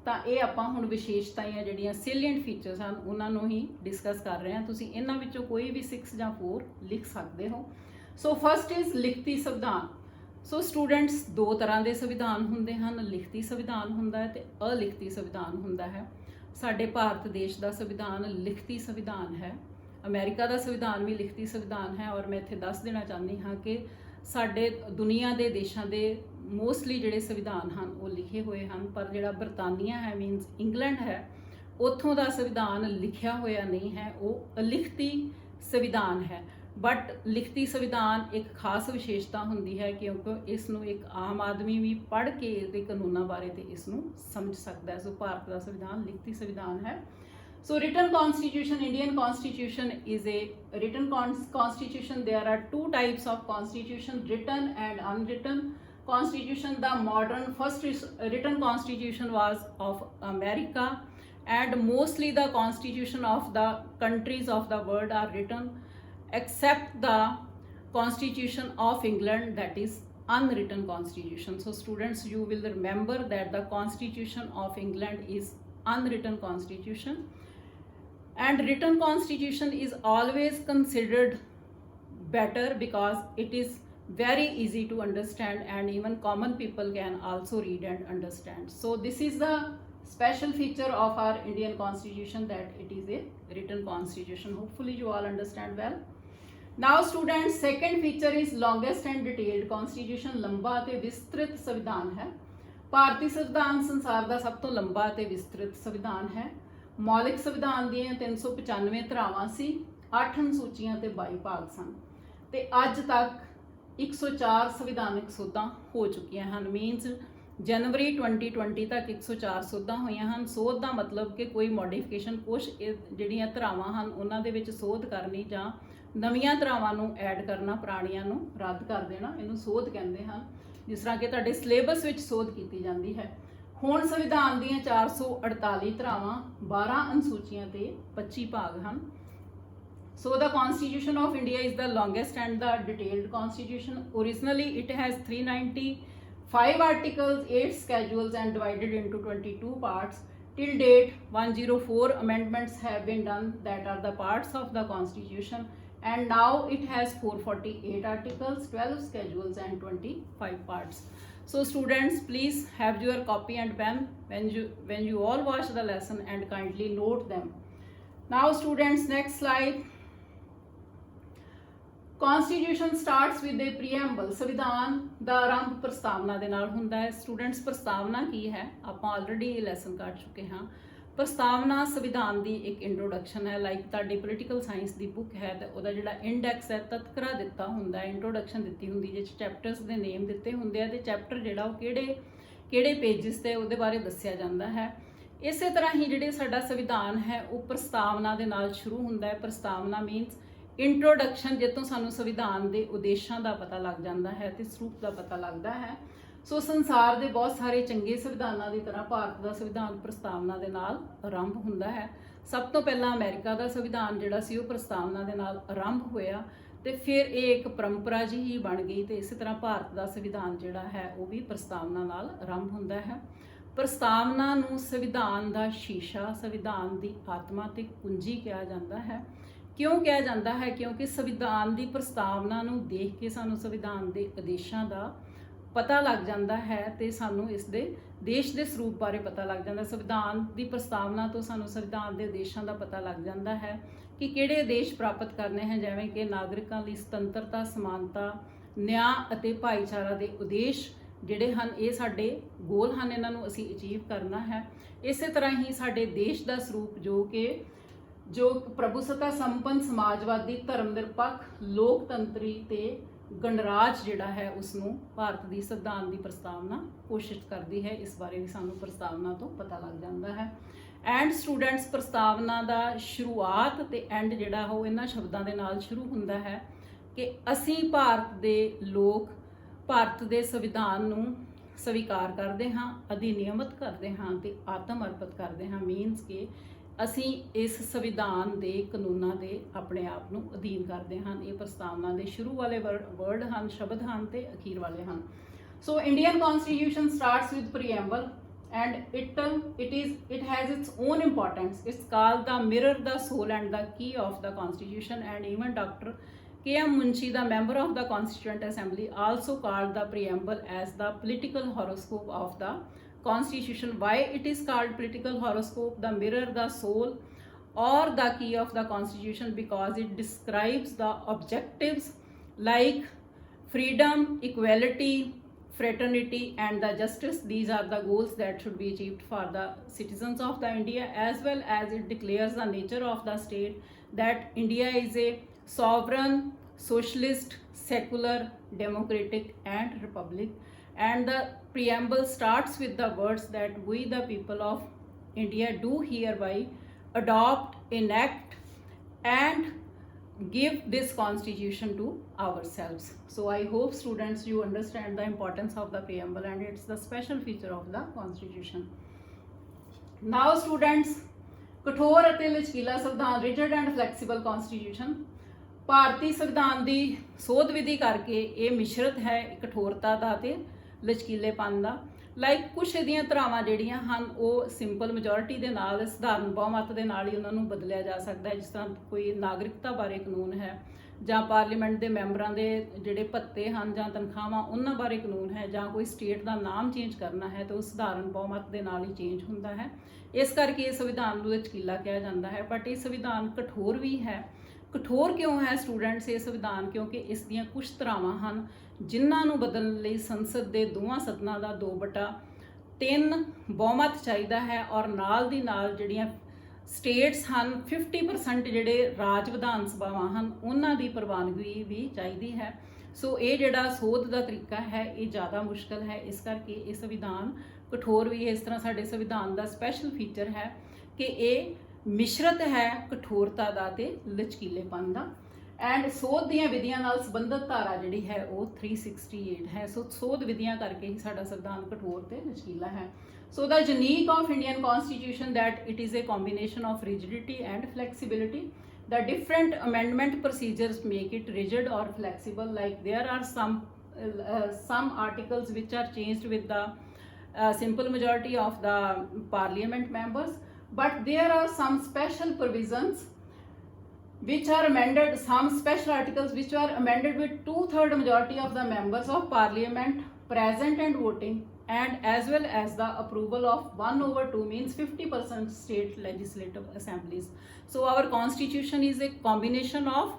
ਤਾਂ ਇਹ ਆਪਾਂ ਹੁਣ ਵਿਸ਼ੇਸ਼ਤਾਵਾਂ ਜਿਹੜੀਆਂ ਸੇਲੀਐਂਟ ਫੀਚਰਸ ਹਨ ਉਹਨਾਂ ਨੂੰ ਹੀ ਡਿਸਕਸ ਕਰ ਰਹੇ ਹਾਂ। ਤੁਸੀਂ ਇਹਨਾਂ ਵਿੱਚੋਂ ਕੋਈ ਵੀ 6 ਜਾਂ 4 ਲਿਖ ਸਕਦੇ ਹੋ। ਸੋ ਫਸਟ ਇਜ਼ ਲਿਖਤੀ ਸੰਵਿਧਾਨ। ਸੋ ਸਟੂਡੈਂਟਸ, 2 ਤਰ੍ਹਾਂ ਦੇ ਸੰਵਿਧਾਨ ਹੁੰਦੇ ਹਨ, ਲਿਖਤੀ ਸੰਵਿਧਾਨ ਹੁੰਦਾ ਹੈ ਤੇ ਅਲਿਖਤੀ ਸੰਵਿਧਾਨ ਹੁੰਦਾ ਹੈ। ਸਾਡੇ ਭਾਰਤ ਦੇਸ਼ ਦਾ ਸੰਵਿਧਾਨ ਲਿਖਤੀ ਸੰਵਿਧਾਨ ਹੈ। ਅਮਰੀਕਾ ਦਾ ਸੰਵਿਧਾਨ ਵੀ ਲਿਖਤੀ ਸੰਵਿਧਾਨ ਹੈ। ਔਰ ਮੈਂ ਇੱਥੇ ਦੱਸ ਦੇਣਾ ਚਾਹੁੰਦੀ ਹਾਂ ਕਿ ਸਾਡੇ ਦੁਨੀਆ ਦੇ ਦੇਸ਼ਾਂ ਦੇ ਮੋਸਟਲੀ ਜਿਹੜੇ ਸੰਵਿਧਾਨ ਹਨ ਉਹ ਲਿਖੇ ਹੋਏ ਹਨ, ਪਰ ਜਿਹੜਾ ਬਰਤਾਨੀਆ ਹੈ, ਮੀਨਸ ਇੰਗਲੈਂਡ ਹੈ, ਉੱਥੋਂ ਦਾ ਸੰਵਿਧਾਨ ਲਿਖਿਆ ਹੋਇਆ ਨਹੀਂ ਹੈ, ਉਹ ਅਲਿਖਤੀ ਸੰਵਿਧਾਨ ਹੈ। ਬਟ ਲਿਖਤੀ ਸੰਵਿਧਾਨ ਇੱਕ ਖਾਸ ਵਿਸ਼ੇਸ਼ਤਾ ਹੁੰਦੀ ਹੈ ਕਿਉਂਕਿ ਇਸ ਨੂੰ ਇੱਕ ਆਮ ਆਦਮੀ ਵੀ ਪੜ੍ਹ ਕੇ ਇਹਦੇ ਕਾਨੂੰਨਾਂ ਬਾਰੇ ਤੇ ਇਸ ਨੂੰ ਸਮਝ ਸਕਦਾ ਹੈ। ਸੋ ਭਾਰਤ ਦਾ ਸੰਵਿਧਾਨ ਲਿਖਤੀ ਸੰਵਿਧਾਨ ਹੈ। So written constitution, Indian constitution is a written constitution. There are 2 types of constitution, written and unwritten constitution. The modern first written constitution was of America, and mostly the constitution of the countries of the world are written, except the constitution of England, that is unwritten constitution. So students, you will remember that the constitution of England is unwritten constitution. And written constitution is always considered better because it is very easy to understand and even common people can also read and understand. So this is the special feature of our Indian constitution, that it is a written constitution. Hopefully you all understand well. Now students, second feature is longest and detailed constitution. ਲੰਬਾ ਅਤੇ ਵਿਸਤ੍ਰਿਤ ਸੰਵਿਧਾਨ ਹੈ। ਭਾਰਤੀ ਸੰਵਿਧਾਨ ਸੰਸਾਰ ਦਾ ਸਭ ਤੋਂ ਲੰਬਾ ਅਤੇ ਵਿਸਤ੍ਰਿਤ ਸੰਵਿਧਾਨ ਹੈ। ਮੌਲਿਕ ਸੰਵਿਧਾਨ ਦੀਆਂ 395 ਧਾਰਾਵਾਂ ਸੀ, 8 ਅਨੁਸੂਚੀਆਂ ਤੇ 22 ਭਾਗ ਸਨ, ਤੇ ਅੱਜ ਤੱਕ 104 ਸੰਵਿਧਾਨਕ ਸੋਧਾਂ ਹੋ ਚੁੱਕੀਆਂ ਹਨ। ਮੀਨਸ ਜਨਵਰੀ 2020 ਤੱਕ 104 ਸੋਧਾਂ ਹੋਈਆਂ ਹਨ। ਸੋਧ ਦਾ ਮਤਲਬ ਕਿ ਕੋਈ ਮੋਡੀਫਿਕੇਸ਼ਨ, ਕੁਛ ਜਿਹੜੀਆਂ ਧਾਰਾਵਾਂ ਹਨ ਉਹਨਾਂ ਦੇ ਵਿੱਚ ਸੋਧ ਕਰਨੀ ਜਾਂ ਨਵੀਆਂ ਧਾਰਾਵਾਂ ਨੂੰ ਐਡ ਕਰਨਾ, ਪੁਰਾਣੀਆਂ ਨੂੰ ਰੱਦ ਕਰ ਦੇਣਾ, ਇਹਨੂੰ ਸੋਧ ਕਹਿੰਦੇ ਹਨ। ਜਿਸ ਤਰ੍ਹਾਂ ਕਿ ਤੁਹਾਡੇ ਸਿਲੇਬਸ ਵਿੱਚ ਸੋਧ ਕੀਤੀ ਜਾਂਦੀ ਹੈ। ਹੁਣ ਸੰਵਿਧਾਨ ਦੀਆਂ 448 ਧਾਰਾਵਾਂ, 12 ਅਨੁਸੂਚੀਆਂ ਤੇ 25 ਭਾਗ ਹਨ। So the Constitution of India is the longest and the detailed constitution. Originally it has 395 articles, 8 schedules and divided into 22 parts. Till date 104 amendments have been done that are the parts of the constitution, and now it has 448 articles, 12 schedules and 25 parts. So students, please have your copy and pen when you all watch the lesson and kindly note them. Now students, next slide. Constitution starts with a preamble. ਸੰਵਿਧਾਨ ਦਾ ਆਰੰਭ ਪ੍ਰਸਤਾਵਨਾ ਦੇ ਨਾਲ ਹੁੰਦਾ ਹੈ। ਸਟੂਡੈਂਟਸ, ਪ੍ਰਸਤਾਵਨਾ ਕੀ ਹੈ? ਆਪਾਂ ਆਲਰੇਡੀ ਇਹ ਲੈਸਨ ਕਰ ਚੁੱਕੇ ਹਾਂ। ਪ੍ਰਸਤਾਵਨਾ ਸੰਵਿਧਾਨ ਦੀ ਇੱਕ ਇੰਟਰੋਡਕਸ਼ਨ ਹੈ। ਲਾਈਕ ਤੁਹਾਡੀ ਪੋਲੀਟੀਕਲ ਸਾਇੰਸ ਦੀ ਬੁੱਕ ਹੈ ਤਾਂ ਉਹਦਾ ਜਿਹੜਾ ਇੰਡੈਕਸ ਹੈ, ਤਤਕਰਾ ਦਿੱਤਾ ਹੁੰਦਾ ਹੈ, ਇੰਟਰੋਡਕਸ਼ਨ ਦਿੱਤੀ ਹੁੰਦੀ, ਜਿਸ ਚੈਪਟਰਸ ਦੇ ਨੇਮ ਦਿੱਤੇ ਹੁੰਦੇ ਆ ਤੇ ਚੈਪਟਰ ਜਿਹੜਾ ਉਹ ਕਿਹੜੇ ਪੇਜਸ ਤੇ ਉਹਦੇ ਬਾਰੇ ਦੱਸਿਆ ਜਾਂਦਾ ਹੈ। ਇਸੇ ਤਰ੍ਹਾਂ ਹੀ ਜਿਹੜੇ ਸਾਡਾ ਸੰਵਿਧਾਨ ਹੈ ਉਹ ਪ੍ਰਸਤਾਵਨਾ ਦੇ ਨਾਲ ਸ਼ੁਰੂ ਹੁੰਦਾ ਹੈ। ਪ੍ਰਸਤਾਵਨਾ ਮੀਨਸ ਇੰਟਰੋਡਕਸ਼ਨ, ਜਿੱਥੋਂ ਸਾਨੂੰ ਸੰਵਿਧਾਨ ਦੇ ਉਦੇਸ਼ਾਂ ਦਾ ਪਤਾ ਲੱਗ ਜਾਂਦਾ ਹੈ ਤੇ ਸਰੂਪ ਦਾ ਪਤਾ ਲੱਗਦਾ ਹੈ। ਸੋ ਸੰਸਾਰ ਦੇ ਬਹੁਤ ਸਾਰੇ ਚੰਗੇ ਸੰਵਿਧਾਨਾਂ ਦੀ ਤਰ੍ਹਾਂ ਭਾਰਤ ਦਾ ਸੰਵਿਧਾਨ ਪ੍ਰਸਤਾਵਨਾ ਦੇ ਨਾਲ ਆਰੰਭ ਹੁੰਦਾ ਹੈ। ਸਭ ਤੋਂ ਪਹਿਲਾਂ ਅਮਰੀਕਾ ਦਾ ਸੰਵਿਧਾਨ ਜਿਹੜਾ ਸੀ ਉਹ ਪ੍ਰਸਤਾਵਨਾ ਦੇ ਨਾਲ ਆਰੰਭ ਹੋਇਆ ਤੇ ਫਿਰ ਇਹ ਇੱਕ ਪਰੰਪਰਾ ਜਿਹੀ ਹੀ ਬਣ ਗਈ, ਤੇ ਇਸੇ ਤਰ੍ਹਾਂ ਭਾਰਤ ਦਾ ਸੰਵਿਧਾਨ ਜਿਹੜਾ ਹੈ ਉਹ ਵੀ ਪ੍ਰਸਤਾਵਨਾ ਨਾਲ ਆਰੰਭ ਹੁੰਦਾ ਹੈ। ਪ੍ਰਸਤਾਵਨਾ ਨੂੰ ਸੰਵਿਧਾਨ ਦਾ ਸ਼ੀਸ਼ਾ, ਸੰਵਿਧਾਨ ਦੀ ਆਤਮਾ ਤੇ ਕੁੰਜੀ ਕਿਹਾ ਜਾਂਦਾ ਹੈ। ਕਿਉਂ ਕਿਹਾ ਜਾਂਦਾ ਹੈ? ਕਿਉਂਕਿ ਸੰਵਿਧਾਨ ਦੀ ਪ੍ਰਸਤਾਵਨਾ ਨੂੰ ਦੇਖ ਕੇ ਸਾਨੂੰ ਸੰਵਿਧਾਨ ਦੇ ਆਦੇਸ਼ਾਂ ਦਾ ਪਤਾ ਲੱਗ ਜਾਂਦਾ ਹੈ ਤੇ ਸਾਨੂੰ ਇਸ ਦੇ ਦੇਸ਼ ਦੇ ਸਰੂਪ ਬਾਰੇ ਪਤਾ ਲੱਗ ਜਾਂਦਾ। ਸੰਵਿਧਾਨ ਦੀ ਪ੍ਰਸਤਾਵਨਾ ਤੋਂ ਸਾਨੂੰ ਸੰਵਿਧਾਨ ਦੇ ਆਦੇਸ਼ਾਂ ਦਾ ਪਤਾ ਲੱਗ ਜਾਂਦਾ ਹੈ ਕਿ ਕਿਹੜੇ ਆਦੇਸ਼ ਪ੍ਰਾਪਤ ਕਰਨੇ ਹਨ, ਜਿਵੇਂ ਕਿ ਨਾਗਰਿਕਾਂ ਲਈ ਸੁਤੰਤਰਤਾ, ਸਮਾਨਤਾ, ਨਿਆਂ ਅਤੇ ਭਾਈਚਾਰਾ ਦੇ ਉਦੇਸ਼ ਜਿਹੜੇ ਹਨ, ਇਹ ਸਾਡੇ ਗੋਲ ਹਨ, ਇਹਨਾਂ ਨੂੰ ਅਸੀਂ ਅਚੀਵ ਕਰਨਾ ਹੈ। ਇਸੇ ਤਰ੍ਹਾਂ ਹੀ ਸਾਡੇ ਦੇਸ਼ ਦਾ ਸਰੂਪ ਜੋ ਕਿ ਜੋ ਪ੍ਰਭੂਸੱਤਾ ਸੰਪੰਨ ਸਮਾਜਵਾਦੀ ਧਰਮ ਨਿਰਪੱਖ ਲੋਕਤੰਤਰੀ ਤੇ ਗਣਰਾਜ ਜਿਹੜਾ ਹੈ ਉਸ ਨੂੰ ਭਾਰਤ ਦੀ ਸੰਵਿਧਾਨ ਦੀ ਪ੍ਰਸਤਾਵਨਾ ਕੋਸ਼ਿਸ਼ ਕਰਦੀ ਹੈ। ਇਸ ਬਾਰੇ ਵੀ ਸਾਨੂੰ ਪ੍ਰਸਤਾਵਨਾ ਤੋਂ ਪਤਾ ਲੱਗ ਜਾਂਦਾ ਹੈ। ਐਂਡ ਸਟੂਡੈਂਟਸ, ਪ੍ਰਸਤਾਵਨਾ ਦਾ ਸ਼ੁਰੂਆਤ ਤੇ ਐਂਡ ਜਿਹੜਾ ਉਹ ਇਹਨਾਂ ਸ਼ਬਦਾਂ ਦੇ ਨਾਲ ਸ਼ੁਰੂ ਹੁੰਦਾ ਹੈ ਕਿ ਅਸੀਂ ਭਾਰਤ ਦੇ ਲੋਕ ਭਾਰਤ ਦੇ ਸੰਵਿਧਾਨ ਨੂੰ ਸਵੀਕਾਰ ਕਰਦੇ ਹਾਂ, ਅਧਿਨਿਯਮਤ ਕਰਦੇ ਹਾਂ ਤੇ ਆਤਮ ਅਰਪਿਤ ਕਰਦੇ ਹਾਂ। ਮੀਨਸ ਕਿ ਅਸੀਂ ਇਸ ਸੰਵਿਧਾਨ ਦੇ ਕਾਨੂੰਨਾਂ ਦੇ ਆਪਣੇ ਆਪ ਨੂੰ ਅਧੀਨ ਕਰਦੇ ਹਨ। ਇਹ ਪ੍ਰਸਤਾਵਨਾ ਦੇ ਸ਼ੁਰੂ ਵਾਲੇ ਵਰਡ ਹਨ, ਸ਼ਬਦ ਹਨ ਤੇ ਅਖੀਰ ਵਾਲੇ ਹਨ। So Indian constitution starts with preamble and it has its own importance. It's called the mirror, the soul and the key of the constitution. And even Dr. K.M. Munshi, the member of the Constituent Assembly, also called the preamble as the political horoscope of the constitution. Why it is called political horoscope, the mirror, the soul or the key of the constitution? Because it describes the objectives like freedom, equality, fraternity and the justice. These are the goals that should be achieved for the citizens of the India, as well as it declares the nature of the state, that India is a sovereign, socialist, secular, democratic and republic. And the preamble starts with the words that we the people of India do hereby adopt, enact and give this constitution to ourselves. So I hope students you understand the importance of the preamble and it's the special feature of the constitution. Now students, ਕਠੋਰ ਅਤੇ ਲਚਕੀਲਾ ਸੰਵਿਧਾਨ, rigid and flexible constitution, ਭਾਰਤੀ ਸੰਵਿਧਾਨ ਦੀ ਸੋਧ ਵਿਧੀ ਕਰਕੇ ਇਹ ਮਿਸ਼ਰਤ ਹੈ ਕਠੋਰਤਾ ਦਾ ਤੇ ਲਚਕੀਲੇਪਨ ਦਾ। ਲਾਈਕ ਕੁਛ ਇਹਦੀਆਂ ਧਾਰਾਵਾਂ ਜਿਹੜੀਆਂ ਹਨ ਉਹ ਸਿੰਪਲ ਮੈਜੋਰਿਟੀ ਦੇ ਨਾਲ, ਸਧਾਰਨ ਬਹੁਮਤ ਦੇ ਨਾਲ ਹੀ ਉਹਨਾਂ ਨੂੰ ਬਦਲਿਆ ਜਾ ਸਕਦਾ ਹੈ। ਜਿਸ ਤਰ੍ਹਾਂ ਕੋਈ ਨਾਗਰਿਕਤਾ ਬਾਰੇ ਕਾਨੂੰਨ ਹੈ ਜਾਂ ਪਾਰਲੀਮੈਂਟ ਦੇ ਮੈਂਬਰਾਂ ਦੇ ਜਿਹੜੇ ਭੱਤੇ ਹਨ ਜਾਂ ਤਨਖਾਹਾਂ ਉਹਨਾਂ ਬਾਰੇ ਕਾਨੂੰਨ ਹੈ, ਜਾਂ ਕੋਈ ਸਟੇਟ ਦਾ ਨਾਮ ਚੇਂਜ ਕਰਨਾ ਹੈ ਤਾਂ ਉਹ ਸਧਾਰਨ ਬਹੁਮਤ ਦੇ ਨਾਲ ਹੀ ਚੇਂਜ ਹੁੰਦਾ ਹੈ। ਇਸ ਕਰਕੇ ਇਹ ਸੰਵਿਧਾਨ ਨੂੰ ਲਚਕੀਲਾ ਕਿਹਾ ਜਾਂਦਾ ਹੈ। ਬਟ ਇਹ ਸੰਵਿਧਾਨ ਕਠੋਰ ਵੀ ਹੈ। ਕਠੋਰ ਕਿਉਂ ਹੈ ਸਟੂਡੈਂਟਸ ਇਹ ਸੰਵਿਧਾਨ? ਕਿਉਂਕਿ ਇਸ ਦੀਆਂ ਕੁਝ ਧਾਰਾਵਾਂ ਹਨ ਜਿਨ੍ਹਾਂ ਨੂੰ ਬਦਲਣ ਲਈ ਸੰਸਦ ਦੇ ਦੋਵਾਂ ਸਦਨਾਂ ਦਾ 2/3 ਬਹੁਮਤ ਚਾਹੀਦਾ ਹੈ, ਔਰ ਨਾਲ ਦੀ ਨਾਲ ਜਿਹੜੀਆਂ ਸਟੇਟਸ ਹਨ 50% ਜਿਹੜੇ ਰਾਜ ਵਿਧਾਨ ਸਭਾਵਾਂ ਹਨ ਉਹਨਾਂ ਦੀ ਪ੍ਰਵਾਨਗੀ ਵੀ ਚਾਹੀਦੀ ਹੈ। ਸੋ ਇਹ ਜਿਹੜਾ ਸੋਧ ਦਾ ਤਰੀਕਾ ਹੈ ਇਹ ਜ਼ਿਆਦਾ ਮੁਸ਼ਕਲ ਹੈ। ਇਸ ਕਰਕੇ ਇਹ ਸੰਵਿਧਾਨ ਕਠੋਰ ਵੀ ਹੈ। ਇਸ ਤਰ੍ਹਾਂ ਸਾਡੇ ਸੰਵਿਧਾਨ ਦਾ ਸਪੈਸ਼ਲ ਫੀਚਰ ਹੈ ਕਿ ਇਹ ਮਿਸ਼ਰਤ ਹੈ ਕਠੋਰਤਾ ਦਾ ਤੇ ਲਚਕੀਲੇਪਨ ਦਾ। ਐਂਡ ਸੋਧ ਦੀਆਂ ਵਿਧੀਆਂ ਨਾਲ ਸੰਬੰਧਿਤ ਧਾਰਾ ਜਿਹੜੀ ਹੈ ਉਹ 368 ਹੈ। ਸੋ ਸੋਧ ਵਿਧੀਆਂ ਕਰਕੇ ਹੀ ਸਾਡਾ ਸੰਵਿਧਾਨ ਕਠੋਰ ਤੇ ਲਚਕੀਲਾ ਹੈ। ਸੋ the unique of Indian constitution that it is a combination of rigidity and flexibility. The different amendment procedures make it rigid or flexible. Like there are some articles which are changed with the simple majority of the parliament members, but there are some special provisions which are amended, some special articles which are amended with 2/3 majority of the members of parliament present and voting, and as well as the approval of 1/2 means 50% state legislative assemblies. So our constitution is a combination of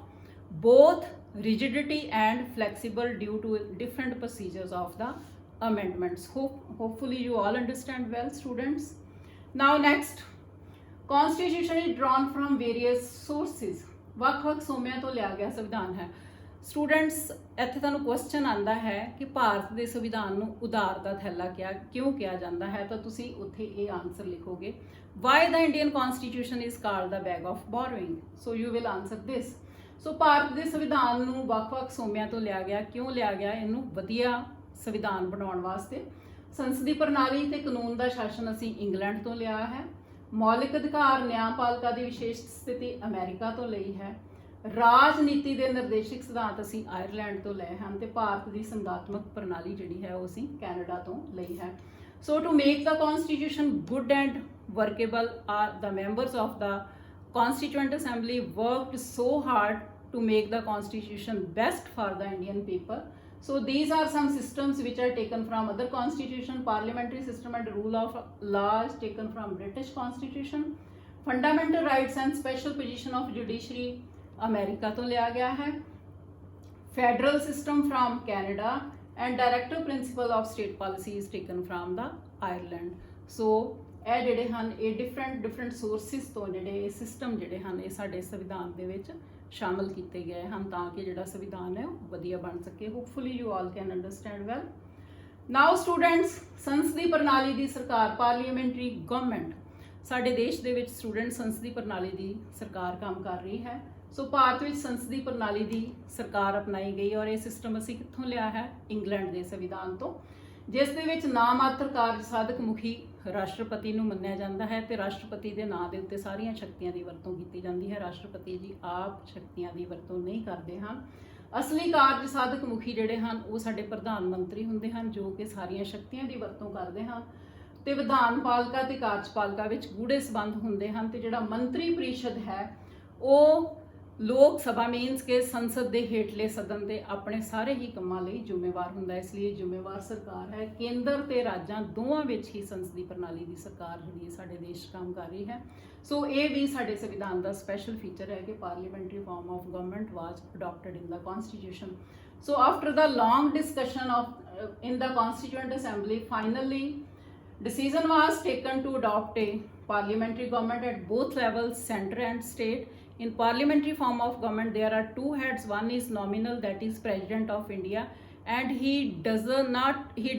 both rigidity and flexible due to different procedures of the amendments. Hopefully you all understand well students. Now next, constitution is drawn from various sources. ਵੱਖ-ਵੱਖ ਸੋਮਿਆਂ ਤੋਂ ਲਿਆ ਗਿਆ ਸੰਵਿਧਾਨ ਹੈ। ਸਟੂਡੈਂਟਸ ਇੱਥੇ ਤੁਹਾਨੂੰ ਕੁਐਸਚਨ ਆਂਦਾ ਹੈ ਕਿ ਭਾਰਤ ਦੇ ਸੰਵਿਧਾਨ ਨੂੰ ਉਧਾਰ ਦਾ ਥੈਲਾ ਕਿਉਂ ਕਿਹਾ ਜਾਂਦਾ ਹੈ, ਤਾਂ ਤੁਸੀਂ ਉੱਥੇ ਇਹ ਆਨਸਰ ਲਿਖੋਗੇ, why the Indian constitution is called the bag of borrowing. So you will answer this. So Bharat ਦੇ ਸੰਵਿਧਾਨ ਨੂੰ ਵੱਖ-ਵੱਖ ਸੋਮਿਆਂ ਤੋਂ ਲਿਆ ਗਿਆ। ਕਿਉਂ ਲਿਆ ਗਿਆ? ਇਹਨੂੰ ਵਧੀਆ ਸੰਵਿਧਾਨ ਬਣਾਉਣ ਵਾਸਤੇ। ਸੰਸਦੀ ਪ੍ਰਣਾਲੀ ਤੇ ਕਾਨੂੰਨ ਦਾ ਸ਼ਾਸਨ ਅਸੀਂ ਇੰਗਲੈਂਡ ਤੋਂ ਲਿਆ ਹੈ। ਮੌਲਿਕ ਅਧਿਕਾਰ ਨਿਆਂਪਾਲਿਕਾ ਦੀ ਵਿਸ਼ੇਸ਼ ਸਥਿਤੀ ਅਮਰੀਕਾ ਤੋਂ ਲਈ ਹੈ। ਰਾਜਨੀਤੀ ਦੇ ਨਿਰਦੇਸ਼ਕ ਸਿਧਾਂਤ ਅਸੀਂ ਆਇਰਲੈਂਡ ਤੋਂ ਲਏ ਹਨ ਤੇ ਭਾਰਤ ਦੀ ਸੰਘਾਤਮਕ ਪ੍ਰਣਾਲੀ ਜਿਹੜੀ ਹੈ ਉਹ ਅਸੀਂ ਕੈਨੇਡਾ ਤੋਂ ਲਈ ਹੈ। So to make the constitution good and workable are the members of the Constituent Assembly worked so hard to make the constitution best for the Indian people. So these are some systems which are taken from other constitution. Parliamentary system and rule of law is taken from British constitution. Fundamental rights and special position of judiciary America तो लिया गया है। Federal system from Canada and directive principle of state policy is taken from the Ireland. So ਇਹ ਜਿਹੜੇ ਹਨ ਇਹ ਡਿਫਰੈਂਟ ਸੋਰਸਿਸ ਤੋਂ ਜਿਹੜੇ ਇਹ ਸਿਸਟਮ ਜਿਹੜੇ ਹਨ ਇਹ ਸਾਡੇ ਸੰਵਿਧਾਨ ਦੇ ਵਿੱਚ ਸ਼ਾਮਲ ਕੀਤੇ ਗਏ ਹਨ ਤਾਂ ਕਿ ਜਿਹੜਾ ਸੰਵਿਧਾਨ ਹੈ ਉਹ ਵਧੀਆ ਬਣ ਸਕੇ। Hopefully you all can understand well. Now students, ਸੰਸਦੀ ਪ੍ਰਣਾਲੀ ਦੀ ਸਰਕਾਰ, ਪਾਰਲੀਮੈਂਟਰੀ ਗਵਰਨਮੈਂਟ, ਸਾਡੇ ਦੇਸ਼ ਦੇ ਵਿੱਚ ਸਟੂਡੈਂਟ ਸੰਸਦੀ ਪ੍ਰਣਾਲੀ ਦੀ ਸਰਕਾਰ ਕੰਮ ਕਰ ਰਹੀ ਹੈ। ਸੋ ਭਾਰਤ ਵਿੱਚ ਸੰਸਦੀ ਪ੍ਰਣਾਲੀ ਦੀ ਸਰਕਾਰ ਅਪਣਾਈ ਗਈ ਔਰ ਇਹ ਸਿਸਟਮ ਅਸੀਂ ਕਿੱਥੋਂ ਲਿਆ ਹੈ? ਇੰਗਲੈਂਡ ਦੇ ਸੰਵਿਧਾਨ ਤੋਂ, ਜਿਸ ਦੇ ਵਿੱਚ ਨਾਮਾਤਰ ਕਾਰਜ ਸਾਧਕ ਮੁਖੀ ਰਾਸ਼ਟਰਪਤੀ ਨੂੰ ਮੰਨਿਆ ਜਾਂਦਾ ਹੈ ਤੇ ਰਾਸ਼ਟਰਪਤੀ ਦੇ ਨਾਂ ਦੇ ਉੱਤੇ ਸਾਰੀਆਂ ਸ਼ਕਤੀਆਂ ਦੀ ਵਰਤੋਂ ਕੀਤੀ ਜਾਂਦੀ ਹੈ। ਰਾਸ਼ਟਰਪਤੀ ਜੀ ਆਪ ਸ਼ਕਤੀਆਂ ਦੀ ਵਰਤੋਂ ਨਹੀਂ ਕਰਦੇ ਹਨ। ਅਸਲੀ ਕਾਰਜ ਸਾਧਕ ਮੁਖੀ ਜਿਹੜੇ ਹਨ ਉਹ ਸਾਡੇ ਪ੍ਰਧਾਨ ਮੰਤਰੀ ਹੁੰਦੇ ਹਨ ਜੋ ਕਿ ਸਾਰੀਆਂ ਸ਼ਕਤੀਆਂ ਦੀ ਵਰਤੋਂ ਕਰਦੇ ਹਨ ਤੇ ਵਿਧਾਨ ਪਾਲਿਕਾ ਤੇ ਕਾਰਜਪਾਲਿਕਾ ਵਿੱਚ ਗੂੜੇ ਸੰਬੰਧ ਹੁੰਦੇ ਹਨ ਤੇ ਜਿਹੜਾ ਮੰਤਰੀ ਪ੍ਰੀਸ਼ਦ ਹੈ ਉਹ ਲੋਕ ਸਭਾ ਮੀਨਸ ਕਿ ਸੰਸਦ ਦੇ ਹੇਠਲੇ ਸਦਨ ਦੇ ਆਪਣੇ ਸਾਰੇ ਹੀ ਕੰਮਾਂ ਲਈ ਜ਼ਿੰਮੇਵਾਰ ਹੁੰਦਾ ਹੈ। ਇਸ ਲਈ ਜ਼ਿੰਮੇਵਾਰ ਸਰਕਾਰ ਹੈ। ਕੇਂਦਰ ਤੇ ਰਾਜਾਂ ਦੋਵਾਂ ਵਿੱਚ ਹੀ ਸੰਸਦੀ ਪ੍ਰਣਾਲੀ ਦੀ ਸਰਕਾਰ ਜਿਹੜੀ ਸਾਡੇ ਦੇਸ਼ ਕੰਮ ਕਰ ਰਹੀ ਹੈ। ਸੋ ਇਹ ਵੀ ਸਾਡੇ ਸੰਵਿਧਾਨ ਦਾ ਸਪੈਸ਼ਲ ਫੀਚਰ ਹੈ ਕਿ parliamentary farm of government was adapted in the constitution. So after the long discussion in the Constituent Assembly, finally decision was taken to adopt a parliamentary government at both levels, center and state. In parliamentary form of government, there are two heads. One is nominal, that is President of India, and he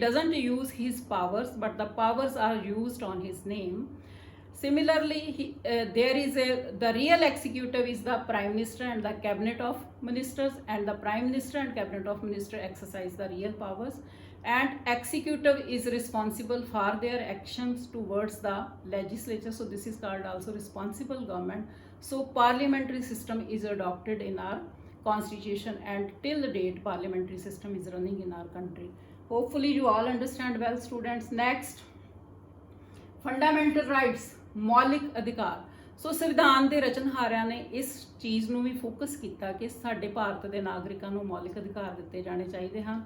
doesn't use his powers, but the powers are used on his name. Similarly, there is the real executive is the Prime Minister and the Cabinet of Ministers, and the Prime Minister and Cabinet of Ministers exercise the real powers, and executive is responsible for their actions towards the legislature. So this is called also responsible government. So parliamentary system is adopted in our constitution, and till the date parliamentary system is running in our country. Hopefully you all understand well, students. Next, fundamental rights, ਮੌਲਿਕ ਅਧਿਕਾਰ। ਸੋ ਸੰਵਿਧਾਨ ਦੇ ਰਚਨਹਾਰਿਆਂ ਨੇ ਇਸ ਚੀਜ਼ ਨੂੰ ਵੀ ਫੋਕਸ ਕੀਤਾ ਕਿ ਸਾਡੇ ਭਾਰਤ ਦੇ ਨਾਗਰਿਕਾਂ ਨੂੰ ਮੌਲਿਕ ਅਧਿਕਾਰ ਦਿੱਤੇ ਜਾਣੇ ਚਾਹੀਦੇ ਹਨ।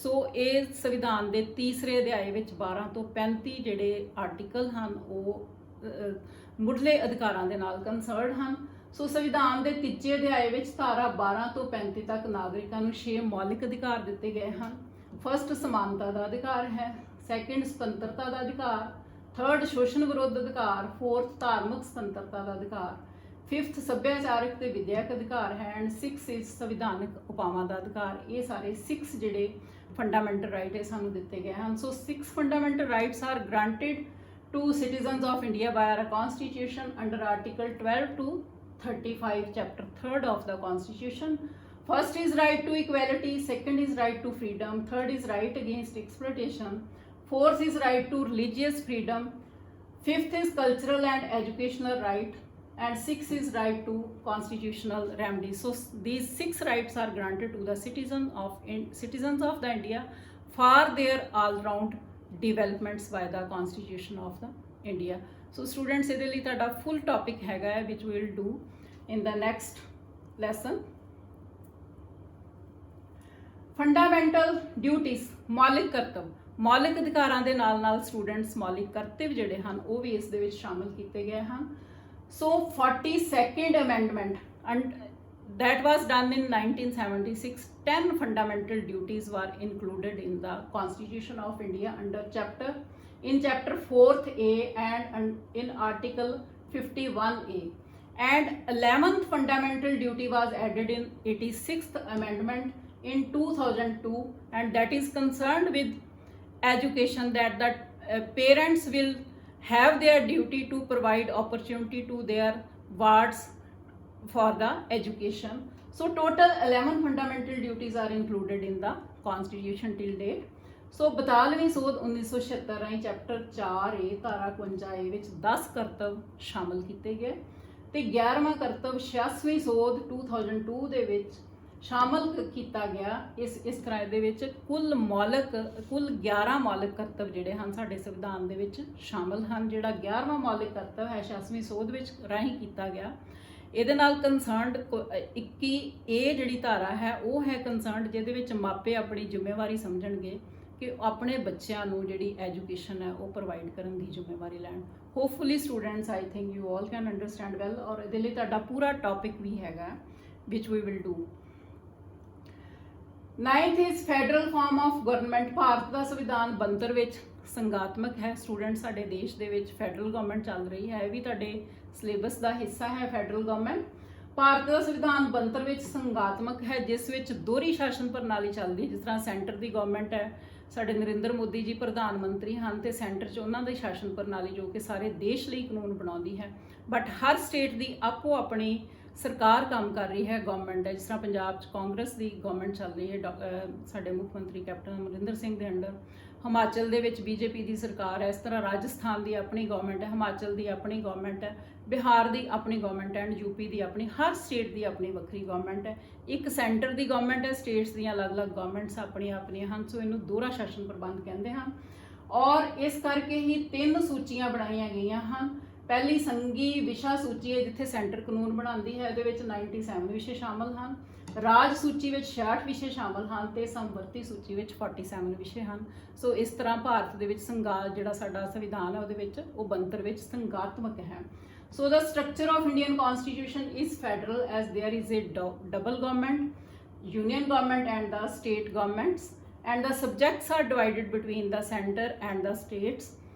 ਸੋ ਇਹ ਸੰਵਿਧਾਨ ਦੇ ਤੀਸਰੇ ਅਧਿਆਏ ਵਿੱਚ 12 ਤੋਂ 35 ਜਿਹੜੇ ਆਰਟੀਕਲ ਹਨ ਉਹ ਮੁੱਢਲੇ ਅਧਿਕਾਰਾਂ ਦੇ ਨਾਲ ਕੰਸਰਨਡ ਹਨ। ਸੋ ਸੰਵਿਧਾਨ ਦੇ ਤੀਜੇ ਅਧਿਆਏ ਵਿੱਚ ਧਾਰਾ 12 ਤੋਂ 35 ਤੱਕ ਨਾਗਰਿਕਾਂ ਨੂੰ 6 ਮੌਲਿਕ ਅਧਿਕਾਰ ਦਿੱਤੇ ਗਏ ਹਨ। ਫਸਟ ਸਮਾਨਤਾ ਦਾ ਅਧਿਕਾਰ ਹੈ, ਸੈਕੰਡ ਸੁਤੰਤਰਤਾ ਦਾ ਅਧਿਕਾਰ, ਥਰਡ ਸ਼ੋਸ਼ਣ ਵਿਰੋਧ ਅਧਿਕਾਰ, ਫੋਰਥ ਧਾਰਮਿਕ ਸੁਤੰਤਰਤਾ ਦਾ ਅਧਿਕਾਰ, ਫਿਫਥ ਸੱਭਿਆਚਾਰਕ ਤੇ ਵਿਦਿਅਕ ਅਧਿਕਾਰ ਹੈ, ਐਂਡ 6 ਇਜ਼ ਸੰਵਿਧਾਨਕ ਉਪਾਵਾਂ ਦਾ ਅਧਿਕਾਰ। ਇਹ ਸਾਰੇ 6 ਜਿਹੜੇ ਫੰਡਾਮੈਂਟਲ ਰਾਈਟ ਹੈ ਸਾਨੂੰ ਦਿੱਤੇ ਗਏ ਹਨ। So 6 fundamental rights are granted to citizens of India by our constitution under article 12 to 35 chapter 3rd of the constitution. First is right to equality, second is right to freedom, third is right against exploitation, fourth is right to religious freedom, fifth is cultural and educational right, and sixth is right to constitutional remedy. So these 6 rights are granted to the citizens of the India for their all round developments by the constitution of the India. So students, ਇਹਦੇ ਲਈ ਤੁਹਾਡਾ full topic ਹੈਗਾ ਹੈ which we will do in the next lesson. Fundamental duties, ਮੌਲਿਕ ਕਰਤੱਵ। ਮੌਲਿਕ ਅਧਿਕਾਰਾਂ ਦੇ ਨਾਲ ਨਾਲ ਸਟੂਡੈਂਟਸ ਮੌਲਿਕ ਕਰਤੱਵ ਜਿਹੜੇ ਹਨ ਉਹ ਵੀ ਇਸ ਦੇ ਵਿੱਚ ਸ਼ਾਮਲ ਕੀਤੇ ਗਏ ਹਨ। So 42nd amendment and that was done in 1976. 10 fundamental duties were included in the Constitution of India under chapter 4th A and in article 51A, and 11th fundamental duty was added in 86th amendment in 2002, and that is concerned with education, that parents will have their duty to provide opportunity to their wards for the education. So total 11 fundamental duties are included in the constitution till date. So 42ਵੀਂ ਸੋਧ 1976 ਰਾਹੀਂ ਚੈਪਟਰ 4A ਧਾਰਾ 51A ਵਿੱਚ 10 ਕਰਤੱਵ ਸ਼ਾਮਲ ਕੀਤੇ ਗਏ ਤੇ 11ਵਾਂ ਕਰਤੱਵ 86ਵੀਂ ਸੋਧ 2002 ਦੇ ਵਿੱਚ ਸ਼ਾਮਲ ਕੀਤਾ ਗਿਆ। ਇਸ ਤਰ੍ਹਾਂ ਇਹਦੇ ਵਿੱਚ ਕੁੱਲ 11 ਮੌਲਿਕ ਕਰਤੱਵ ਜਿਹੜੇ ਹਨ ਸਾਡੇ ਸੰਵਿਧਾਨ ਦੇ ਵਿੱਚ ਸ਼ਾਮਲ ਹਨ। ਜਿਹੜਾ 11ਵਾਂ ਮੌਲਿਕ ਕਰਤੱਵ ਹੈ 86ਵੀਂ ਸੋਧ ਵਿੱਚ ਰਾਹੀਂ ਕੀਤਾ ਗਿਆ। ਇਹਦੇ ਨਾਲ ਕੰਸਰਨਡ 21A ਜਿਹੜੀ ਧਾਰਾ ਹੈ ਉਹ ਹੈ ਕੰਸਰਨਡ ਜਿਹਦੇ ਵਿੱਚ ਮਾਪੇ ਆਪਣੀ ਜ਼ਿੰਮੇਵਾਰੀ ਸਮਝਣਗੇ ਕਿ ਆਪਣੇ ਬੱਚਿਆਂ ਨੂੰ ਜਿਹੜੀ ਐਜੂਕੇਸ਼ਨ ਹੈ ਉਹ ਪ੍ਰੋਵਾਈਡ ਕਰਨ ਦੀ ਜ਼ਿੰਮੇਵਾਰੀ ਲੈਣ। Hopefully students I think you all can understand well, ਔਰ ਇਹਦੇ ਲਈ ਤੁਹਾਡਾ ਪੂਰਾ ਟੌਪਿਕ ਵੀ ਹੈਗਾ ਵਿਚ ਵੀ will do. 9th is federal form of government. Bharat ਦਾ ਸੰਵਿਧਾਨ 72 ਵਿੱਚ ਸੰਗਾਤਮਕ ਹੈ। ਸਟੂਡੈਂਟ ਸਾਡੇ ਦੇਸ਼ ਦੇ ਵਿੱਚ ਫੈਡਰਲ ਗਵਰਨਮੈਂਟ ਚੱਲ ਰਹੀ ਹੈ, ਇਹ ਵੀ ਤੁਹਾਡੇ ਸਿਲੇਬਸ ਦਾ ਹਿੱਸਾ ਹੈ। ਫੈਡਰਲ ਗਵਰਨਮੈਂਟ ਭਾਰਤ ਦਾ ਸੰਵਿਧਾਨ ਬਣਤਰ ਵਿੱਚ ਸੰਗਾਤਮਕ ਹੈ, ਜਿਸ ਵਿੱਚ ਦੋਹਰੀ ਸ਼ਾਸਨ ਪ੍ਰਣਾਲੀ ਚੱਲਦੀ, ਜਿਸ ਤਰ੍ਹਾਂ ਸੈਂਟਰ ਦੀ ਗਵਰਨਮੈਂਟ ਹੈ, ਸਾਡੇ ਨਰਿੰਦਰ ਮੋਦੀ ਜੀ ਪ੍ਰਧਾਨ ਮੰਤਰੀ ਹਨ ਤੇ ਸੈਂਟਰ 'ਚ ਉਹਨਾਂ ਦੀ ਸ਼ਾਸਨ ਪ੍ਰਣਾਲੀ ਜੋ ਕਿ ਸਾਰੇ ਦੇਸ਼ ਲਈ ਕਾਨੂੰਨ ਬਣਾਉਂਦੀ ਹੈ। ਬਟ ਹਰ ਸਟੇਟ ਦੀ ਆਪੋ ਆਪਣੀ ਸਰਕਾਰ ਕੰਮ ਕਰ ਰਹੀ ਹੈ, ਗਵਰਨਮੈਂਟ ਹੈ। ਜਿਸ ਤਰ੍ਹਾਂ ਪੰਜਾਬ 'ਚ ਕਾਂਗਰਸ ਦੀ ਗਵਰਨਮੈਂਟ ਚੱਲ ਰਹੀ ਹੈ ਸਾਡੇ ਮੁੱਖ ਮੰਤਰੀ ਕੈਪਟਨ ਅਮਰਿੰਦਰ ਸਿੰਘ ਦੇ ਅੰਡਰ। ਹਿਮਾਚਲ ਦੇ ਵਿੱਚ ਬੀਜੇਪੀ ਦੀ ਸਰਕਾਰ ਹੈ। ਇਸ ਤਰ੍ਹਾਂ ਰਾਜਸਥਾਨ ਦੀ ਆਪਣੀ ਗਵਰਨਮੈਂਟ ਹੈ, ਹਿਮਾਚਲ ਦੀ ਆਪਣੀ ਗਵਰਨਮੈਂਟ ਹੈ, ਬਿਹਾਰ ਦੀ ਆਪਣੀ ਗਵਰਨਮੈਂਟ ਐਂਡ ਯੂਪੀ ਦੀ ਆਪਣੀ, ਹਰ ਸਟੇਟ ਦੀ ਆਪਣੀ ਵੱਖਰੀ ਗਵਰਨਮੈਂਟ ਹੈ। ਇੱਕ ਸੈਂਟਰ ਦੀ ਗਵਰਨਮੈਂਟ ਹੈ, ਸਟੇਟਸ ਦੀਆਂ ਅਲੱਗ-ਅਲੱਗ ਗਵਰਨਮੈਂਟਸ ਆਪਣੀਆਂ ਆਪਣੀਆਂ ਹਨ। ਸੋ ਇਹਨੂੰ ਦੋਹਰਾ ਸ਼ਾਸਨ ਪ੍ਰਬੰਧ ਕਹਿੰਦੇ ਹਨ ਔਰ ਇਸ ਕਰਕੇ ਹੀ 3 ਸੂਚੀਆਂ ਬਣਾਈਆਂ ਗਈਆਂ ਹਨ। ਪਹਿਲੀ ਸੰਘੀ ਵਿਸ਼ਾ ਸੂਚੀ ਹੈ, ਜਿੱਥੇ ਸੈਂਟਰ ਕਾਨੂੰਨ ਬਣਾਉਂਦੀ ਹੈ, ਇਹਦੇ ਵਿੱਚ 97 ਵਿਸ਼ੇ ਸ਼ਾਮਲ ਹਨ। ਰਾਜ ਸੂਚੀ ਵਿੱਚ 66 ਵਿਸ਼ੇ ਸ਼ਾਮਲ ਹਨ ਤੇ ਸਮਵਰਤੀ ਸੂਚੀ ਵਿੱਚ 47 ਵਿਸ਼ੇ ਹਨ। ਸੋ ਇਸ ਤਰ੍ਹਾਂ ਭਾਰਤ ਦੇ ਵਿੱਚ ਜਿਹੜਾ ਸਾਡਾ ਸੰਵਿਧਾਨ ਹੈ ਉਹਦੇ ਵਿੱਚ ਉਹ ਬਣਤਰ ਵਿੱਚ ਸੰਘਾਤਮਕ ਹੈ। So the structure of Indian Constitution is federal, as there is a double government, union government and the state governments, and the subjects are divided between the center and the states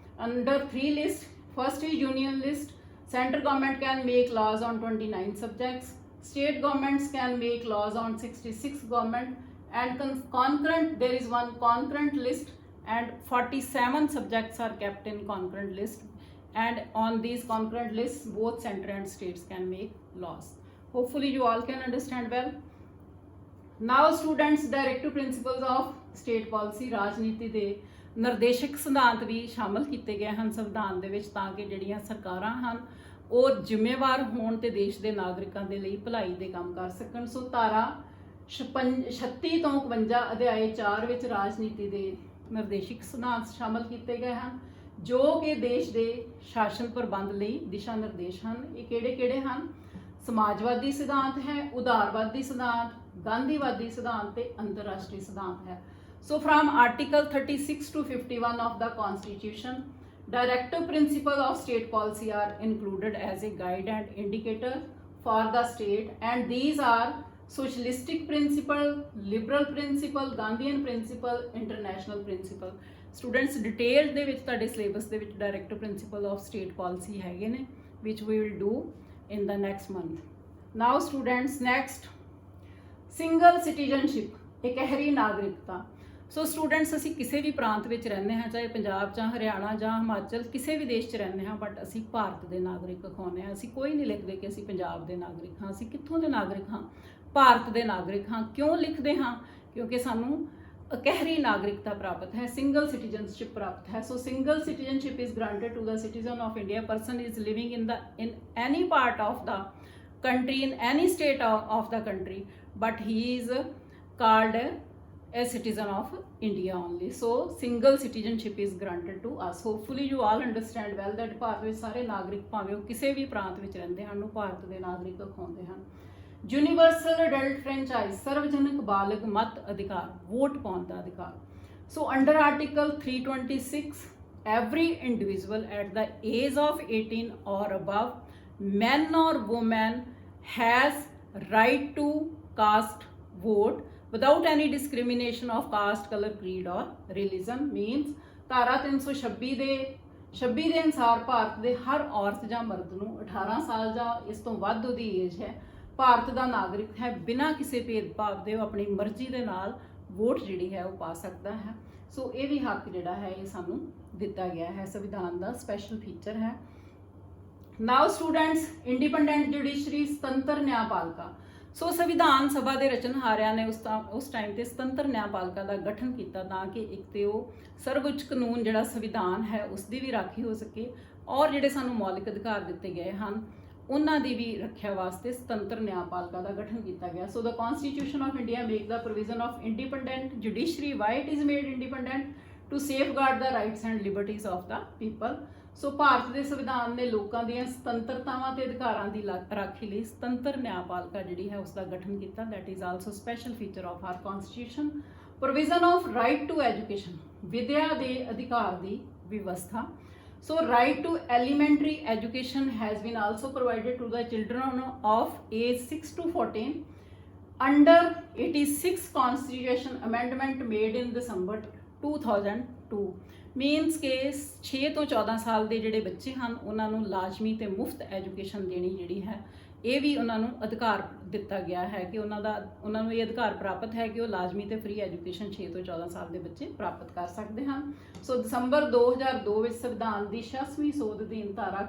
under 3 lists. First is union list. Central government can make laws on 29 subjects. State governments can make laws on 66 government, and concurrent, there is one concurrent list and 47 subjects are kept in concurrent list. And on these concurrent lists, both center and states can make laws. Hopefully you all can understand well. Now students, directive principles of state policy, ਰਾਜਨੀਤੀ ਦੇ ਨਿਰਦੇਸ਼ਕ ਸਿਧਾਂਤ ਵੀ ਸ਼ਾਮਲ ਕੀਤੇ ਗਏ ਹਨ ਸੰਵਿਧਾਨ ਦੇ ਵਿੱਚ, ਤਾਂ ਕਿ ਜਿਹੜੀਆਂ ਸਰਕਾਰਾਂ ਹਨ ਉਹ ਜ਼ਿੰਮੇਵਾਰ ਹੋਣ ਤੇ ਦੇਸ਼ ਦੇ ਨਾਗਰਿਕਾਂ ਦੇ ਲਈ ਭਲਾਈ ਦੇ ਕੰਮ ਕਰ ਸਕਣ। ਸੋ ਧਾਰਾ 36 ਤੋਂ 52 ਅਧਿਆਏ 4 ਵਿੱਚ ਰਾਜਨੀਤੀ ਦੇ ਨਿਰਦੇਸ਼ਕ ਸਿਧਾਂਤ ਸ਼ਾਮਲ ਕੀਤੇ ਗਏ ਹਨ, ਜੋ ਕਿ ਦੇਸ਼ ਦੇ ਸ਼ਾਸਨ ਪ੍ਰਬੰਧ ਲਈ ਦਿਸ਼ਾ ਨਿਰਦੇਸ਼ ਹਨ। ਇਹ ਕਿਹੜੇ ਹਨ? ਸਮਾਜਵਾਦੀ ਸਿਧਾਂਤ ਹੈ, ਉਦਾਰਵਾਦੀ ਸਿਧਾਂਤ, ਗਾਂਧੀਵਾਦੀ ਸਿਧਾਂਤ ਤੇ ਅੰਤਰਰਾਸ਼ਟਰੀ ਸਿਧਾਂਤ ਹੈ। So from Article 36 to 51 of the Constitution, directive principles of state policy are included as a guide and indicator for the state, and these are socialistic principle, liberal principle, Gandhian principle, international principle. Students, detailed ਦੇ ਵਿੱਚ ਤੁਹਾਡੇ ਸਿਲੇਬਸ ਦੇ ਵਿੱਚ directive principal of state policy ਹੈਗੇ ਨੇ, which we will do in the next month. Now students, next, single citizenship, ਇਕਹਿਰੀ ਨਾਗਰਿਕਤਾ। ਸੋ ਸਟੂਡੈਂਟਸ, ਅਸੀਂ ਕਿਸੇ ਵੀ ਪ੍ਰਾਂਤ ਵਿੱਚ ਰਹਿੰਦੇ ਹਾਂ, ਚਾਹੇ ਪੰਜਾਬ ਜਾਂ ਹਰਿਆਣਾ ਜਾਂ ਹਿਮਾਚਲ, ਕਿਸੇ ਵੀ ਦੇਸ਼ 'ਚ ਰਹਿੰਦੇ ਹਾਂ, ਬਟ ਅਸੀਂ ਭਾਰਤ ਦੇ ਨਾਗਰਿਕ ਅਖਾਉਂਦੇ ਹਾਂ। ਅਸੀਂ ਕੋਈ ਨਹੀਂ ਲਿਖਦੇ ਕਿ ਅਸੀਂ ਪੰਜਾਬ ਦੇ ਨਾਗਰਿਕ ਹਾਂ। ਅਸੀਂ ਕਿੱਥੋਂ ਦੇ ਨਾਗਰਿਕ ਹਾਂ? ਭਾਰਤ ਦੇ ਨਾਗਰਿਕ ਹਾਂ। ਕਿਉਂ ਲਿਖਦੇ ਹਾਂ? ਕਿਉਂਕਿ ਸਾਨੂੰ ਇਕਹਿਰੀ ਨਾਗਰਿਕਤਾ ਪ੍ਰਾਪਤ ਹੈ, ਸਿੰਗਲ ਸਿਟੀਜ਼ਨਸ਼ਿਪ ਪ੍ਰਾਪਤ ਹੈ। So single citizenship is granted to the citizen of India. Person is living in any part of the country, in any state of the country, but he is called a citizen of India only. So single citizenship is granted to us. Hopefully you all understand well that Bharat ਵਿੱਚ ਸਾਰੇ ਨਾਗਰਿਕ ਭਾਵੇਂ ਉਹ ਕਿਸੇ ਵੀ ਪ੍ਰਾਂਤ ਵਿੱਚ ਰਹਿੰਦੇ ਹਨ, ਉਹ ਭਾਰਤ ਦੇ ਨਾਗਰਿਕ ਅਖਾਉਂਦੇ ਹਨ। ਯੂਨੀਵਰਸਲ ਅਡਲਟ ਫਰੈਂਚਾਈਜ਼, ਸਰਵਜਨਕ ਬਾਲਗ ਮਤ ਅਧਿਕਾਰ, ਵੋਟ ਪਾਉਣ ਦਾ ਅਧਿਕਾਰ। ਸੋ under article 326, every individual at the age of 18 or above, men or woman, has right to cast vote without any discrimination of caste, color, creed or religion. Means ਧਾਰਾ 326 ਦੇ ਅਨੁਸਾਰ ਭਾਰਤ ਦੇ ਹਰ ਔਰਤ ਜਾਂ ਮਰਦ ਨੂੰ 18 ਸਾਲ ਜਾਂ ਇਸ ਤੋਂ ਵੱਧ ਉਹਦੀ ਏਜ ਹੈ, ਭਾਰਤ ਦਾ ਨਾਗਰਿਕ ਹੈ, ਬਿਨਾਂ ਕਿਸੇ ਭੇਦਭਾਵ ਦੇ ਉਹ ਆਪਣੀ ਮਰਜ਼ੀ ਦੇ ਨਾਲ ਵੋਟ ਜਿਹੜੀ ਹੈ ਉਹ ਪਾ ਸਕਦਾ ਹੈ। ਸੋ ਇਹ ਵੀ ਹੱਕ ਜਿਹੜਾ ਹੈ ਇਹ ਸਾਨੂੰ ਦਿੱਤਾ ਗਿਆ ਹੈ, ਸੰਵਿਧਾਨ ਦਾ ਸਪੈਸ਼ਲ ਫੀਚਰ ਹੈ। ਨਾਓ ਸਟੂਡੈਂਟਸ, ਇੰਡੀਪੈਂਡੈਂਟ ਜੁਡੀਸ਼ਰੀ, ਸੁਤੰਤਰ ਨਿਆਂਪਾਲਿਕਾ। ਸੋ ਸੰਵਿਧਾਨ ਸਭਾ ਦੇ ਰਚਨਹਾਰਿਆਂ ਨੇ ਉਸ ਟਾਈਮ ਤੇ ਸੁਤੰਤਰ ਨਿਆਂਪਾਲਿਕਾ ਦਾ ਗਠਨ ਕੀਤਾ, ਤਾਂ ਕਿ ਇੱਕ ਤੇ ਉਹ ਸਰਵਉੱਚ ਕਾਨੂੰਨ ਜਿਹੜਾ ਸੰਵਿਧਾਨ ਹੈ ਉਸ ਦੀ ਵੀ ਰਾਖੀ ਹੋ ਸਕੇ, ਔਰ ਜਿਹੜੇ ਸਾਨੂੰ ਮੌਲਿਕ ਅਧਿਕਾਰ ਦਿੱਤੇ ਗਏ ਹਨ ਉਹਨਾਂ ਦੀ ਵੀ ਰੱਖਿਆ ਵਾਸਤੇ ਸੁਤੰਤਰ ਨਿਆਂਪਾਲਿਕਾ ਦਾ ਗਠਨ ਕੀਤਾ ਗਿਆ। So the constitution of India make the provision of independent judiciary. Why it is made independent? To safeguard the rights and liberties of the people. So Bharat ਦੇ ਸੰਵਿਧਾਨ ਨੇ ਲੋਕਾਂ ਦੀਆਂ ਸੁਤੰਤਰਤਾਵਾਂ ਤੇ ਅਧਿਕਾਰਾਂ ਦੀ ਰਾਖੀ ਲਈ ਸੁਤੰਤਰ ਨਿਆਂਪਾਲਿਕਾ ਜਿਹੜੀ ਹੈ ਉਸ ਦਾ ਗਠਨ ਕੀਤਾ। That is also special feature of our constitution. Provision of right to education, ਵਿਦਿਆ ਦੇ ਅਧਿਕਾਰ ਦੀ ਵਿਵਸਥਾ। So right to elementary education has been also provided to the children of age 6 to 14 under 86 Constitution amendment made in December 2002. Means ਕਿ 6 ਤੋਂ 14 ਸਾਲ ਦੇ ਜਿਹੜੇ ਬੱਚੇ ਹਨ ਉਹਨਾਂ ਨੂੰ ਲਾਜ਼ਮੀ ਤੇ ਮੁਫਤ ਐਜੂਕੇਸ਼ਨ ਦੇਣੀ ਜਿਹੜੀ ਹੈ, ਇਹ ਵੀ ਉਹਨਾਂ ਨੂੰ ਅਧਿਕਾਰ ਦਿੱਤਾ ਗਿਆ ਹੈ ਕਿ ਉਹਨਾਂ ਨੂੰ ਇਹ ਅਧਿਕਾਰ ਪ੍ਰਾਪਤ ਹੈ ਕਿ ਉਹ ਲਾਜ਼ਮੀ ਤੇ ਫ੍ਰੀ ਐਜੂਕੇਸ਼ਨ 6 ਤੋਂ 14 ਸਾਲ ਦੇ ਬੱਚੇ ਪ੍ਰਾਪਤ ਕਰ ਸਕਦੇ ਹਨ। ਸੋ ਦਸੰਬਰ 2002 ਵਿੱਚ ਸੰਵਿਧਾਨ ਦੀ 66ਵੀਂ ਸੋਧ ਅਧੀਨ ਧਾਰਾ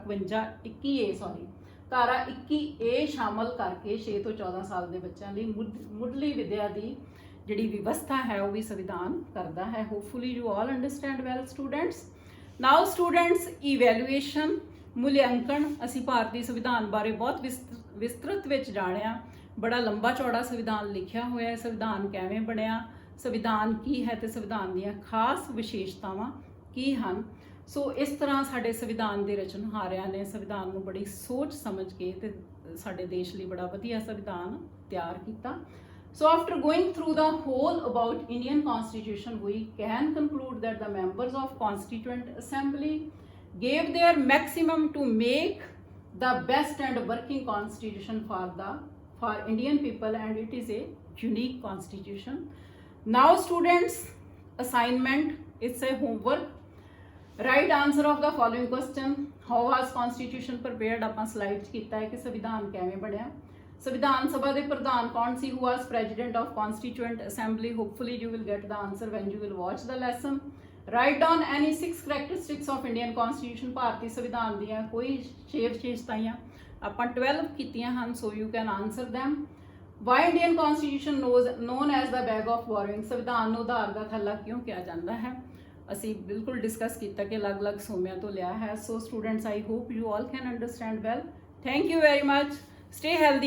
21A ਸ਼ਾਮਲ ਕਰਕੇ 6 ਤੋਂ 14 ਸਾਲ ਦੇ ਬੱਚਿਆਂ ਲਈ ਮੁੱਢਲੀ ਵਿਦਿਆ ਦੀ ਜਿਹੜੀ ਵਿਵਸਥਾ ਹੈ ਉਹ ਵੀ ਸੰਵਿਧਾਨ ਕਰਦਾ ਹੈ। Hopefully you all understand well students. Now students, evaluation ਮੁਲਾਂਕਣ। ਅਸੀਂ ਭਾਰਤੀ ਸੰਵਿਧਾਨ ਬਾਰੇ ਬਹੁਤ ਵਿਸਤ੍ਰਿਤ ਵਿੱਚ ਜਾਣਿਆ, ਬੜਾ ਲੰਬਾ ਚੌੜਾ ਸੰਵਿਧਾਨ ਲਿਖਿਆ ਹੋਇਆ ਹੈ। ਸੰਵਿਧਾਨ ਕਿਵੇਂ ਬਣਿਆ, ਸੰਵਿਧਾਨ ਕੀ ਹੈ ਤੇ ਸੰਵਿਧਾਨ ਦੀਆਂ ਖਾਸ ਵਿਸ਼ੇਸ਼ਤਾਵਾਂ ਕੀ ਹਨ। ਸੋ ਇਸ ਤਰ੍ਹਾਂ ਸਾਡੇ ਸੰਵਿਧਾਨ ਦੇ ਰਚਨਹਾਰਿਆਂ ਨੇ ਸੰਵਿਧਾਨ ਨੂੰ ਬੜੀ ਸੋਚ ਸਮਝ ਕੇ ਤੇ ਸਾਡੇ ਦੇਸ਼ ਲਈ ਬੜਾ ਵਧੀਆ ਸੰਵਿਧਾਨ ਤਿਆਰ ਕੀਤਾ। So after going through the whole about Indian Constitution, we can conclude that the members of Constituent Assembly gave their maximum to make the best and working constitution for Indian people, and it is a unique constitution. Now students, assignment, it's a homework. Right answer of the following question: how was constitution prepared? ਆਪਾਂ ਸਲਾਈਡ 'ਚ ਕੀਤਾ ਹੈ ਕਿ ਸੰਵਿਧਾਨ ਕਿਵੇਂ ਬਣਿਆ। ਸੰਵਿਧਾਨ ਸਭਾ ਦੇ ਪ੍ਰਧਾਨ ਕੌਣ ਸੀ? who was president of constituent assembly? Hopefully you will get the answer when you will watch the lesson. Write down any 6 characteristics of Indian constitution. ਭਾਰਤੀ ਸੰਵਿਧਾਨ ਦੀਆਂ ਕੋਈ 6 ਵਿਸ਼ੇਸ਼ਤਾਵਾਂ ਆਪਾਂ 12 ਕੀਤੀਆਂ ਹਨ, so you can answer them. Why Indian constitution known as the bag of borrowing? ਸੰਵਿਧਾਨ ਨੂੰ ਉਧਾਰ ਦਾ ਥੈਲਾ ਕਿਉਂ ਕਿਹਾ ਜਾਂਦਾ ਹੈ? ਅਸੀਂ ਬਿਲਕੁਲ ਡਿਸਕਸ ਕੀਤਾ ਕਿ ਅਲੱਗ-ਅਲੱਗ ਸੋਮਿਆਂ ਤੋਂ ਲਿਆ ਹੈ। So students, I hope you all can understand well. Thank you very much. Stay healthy.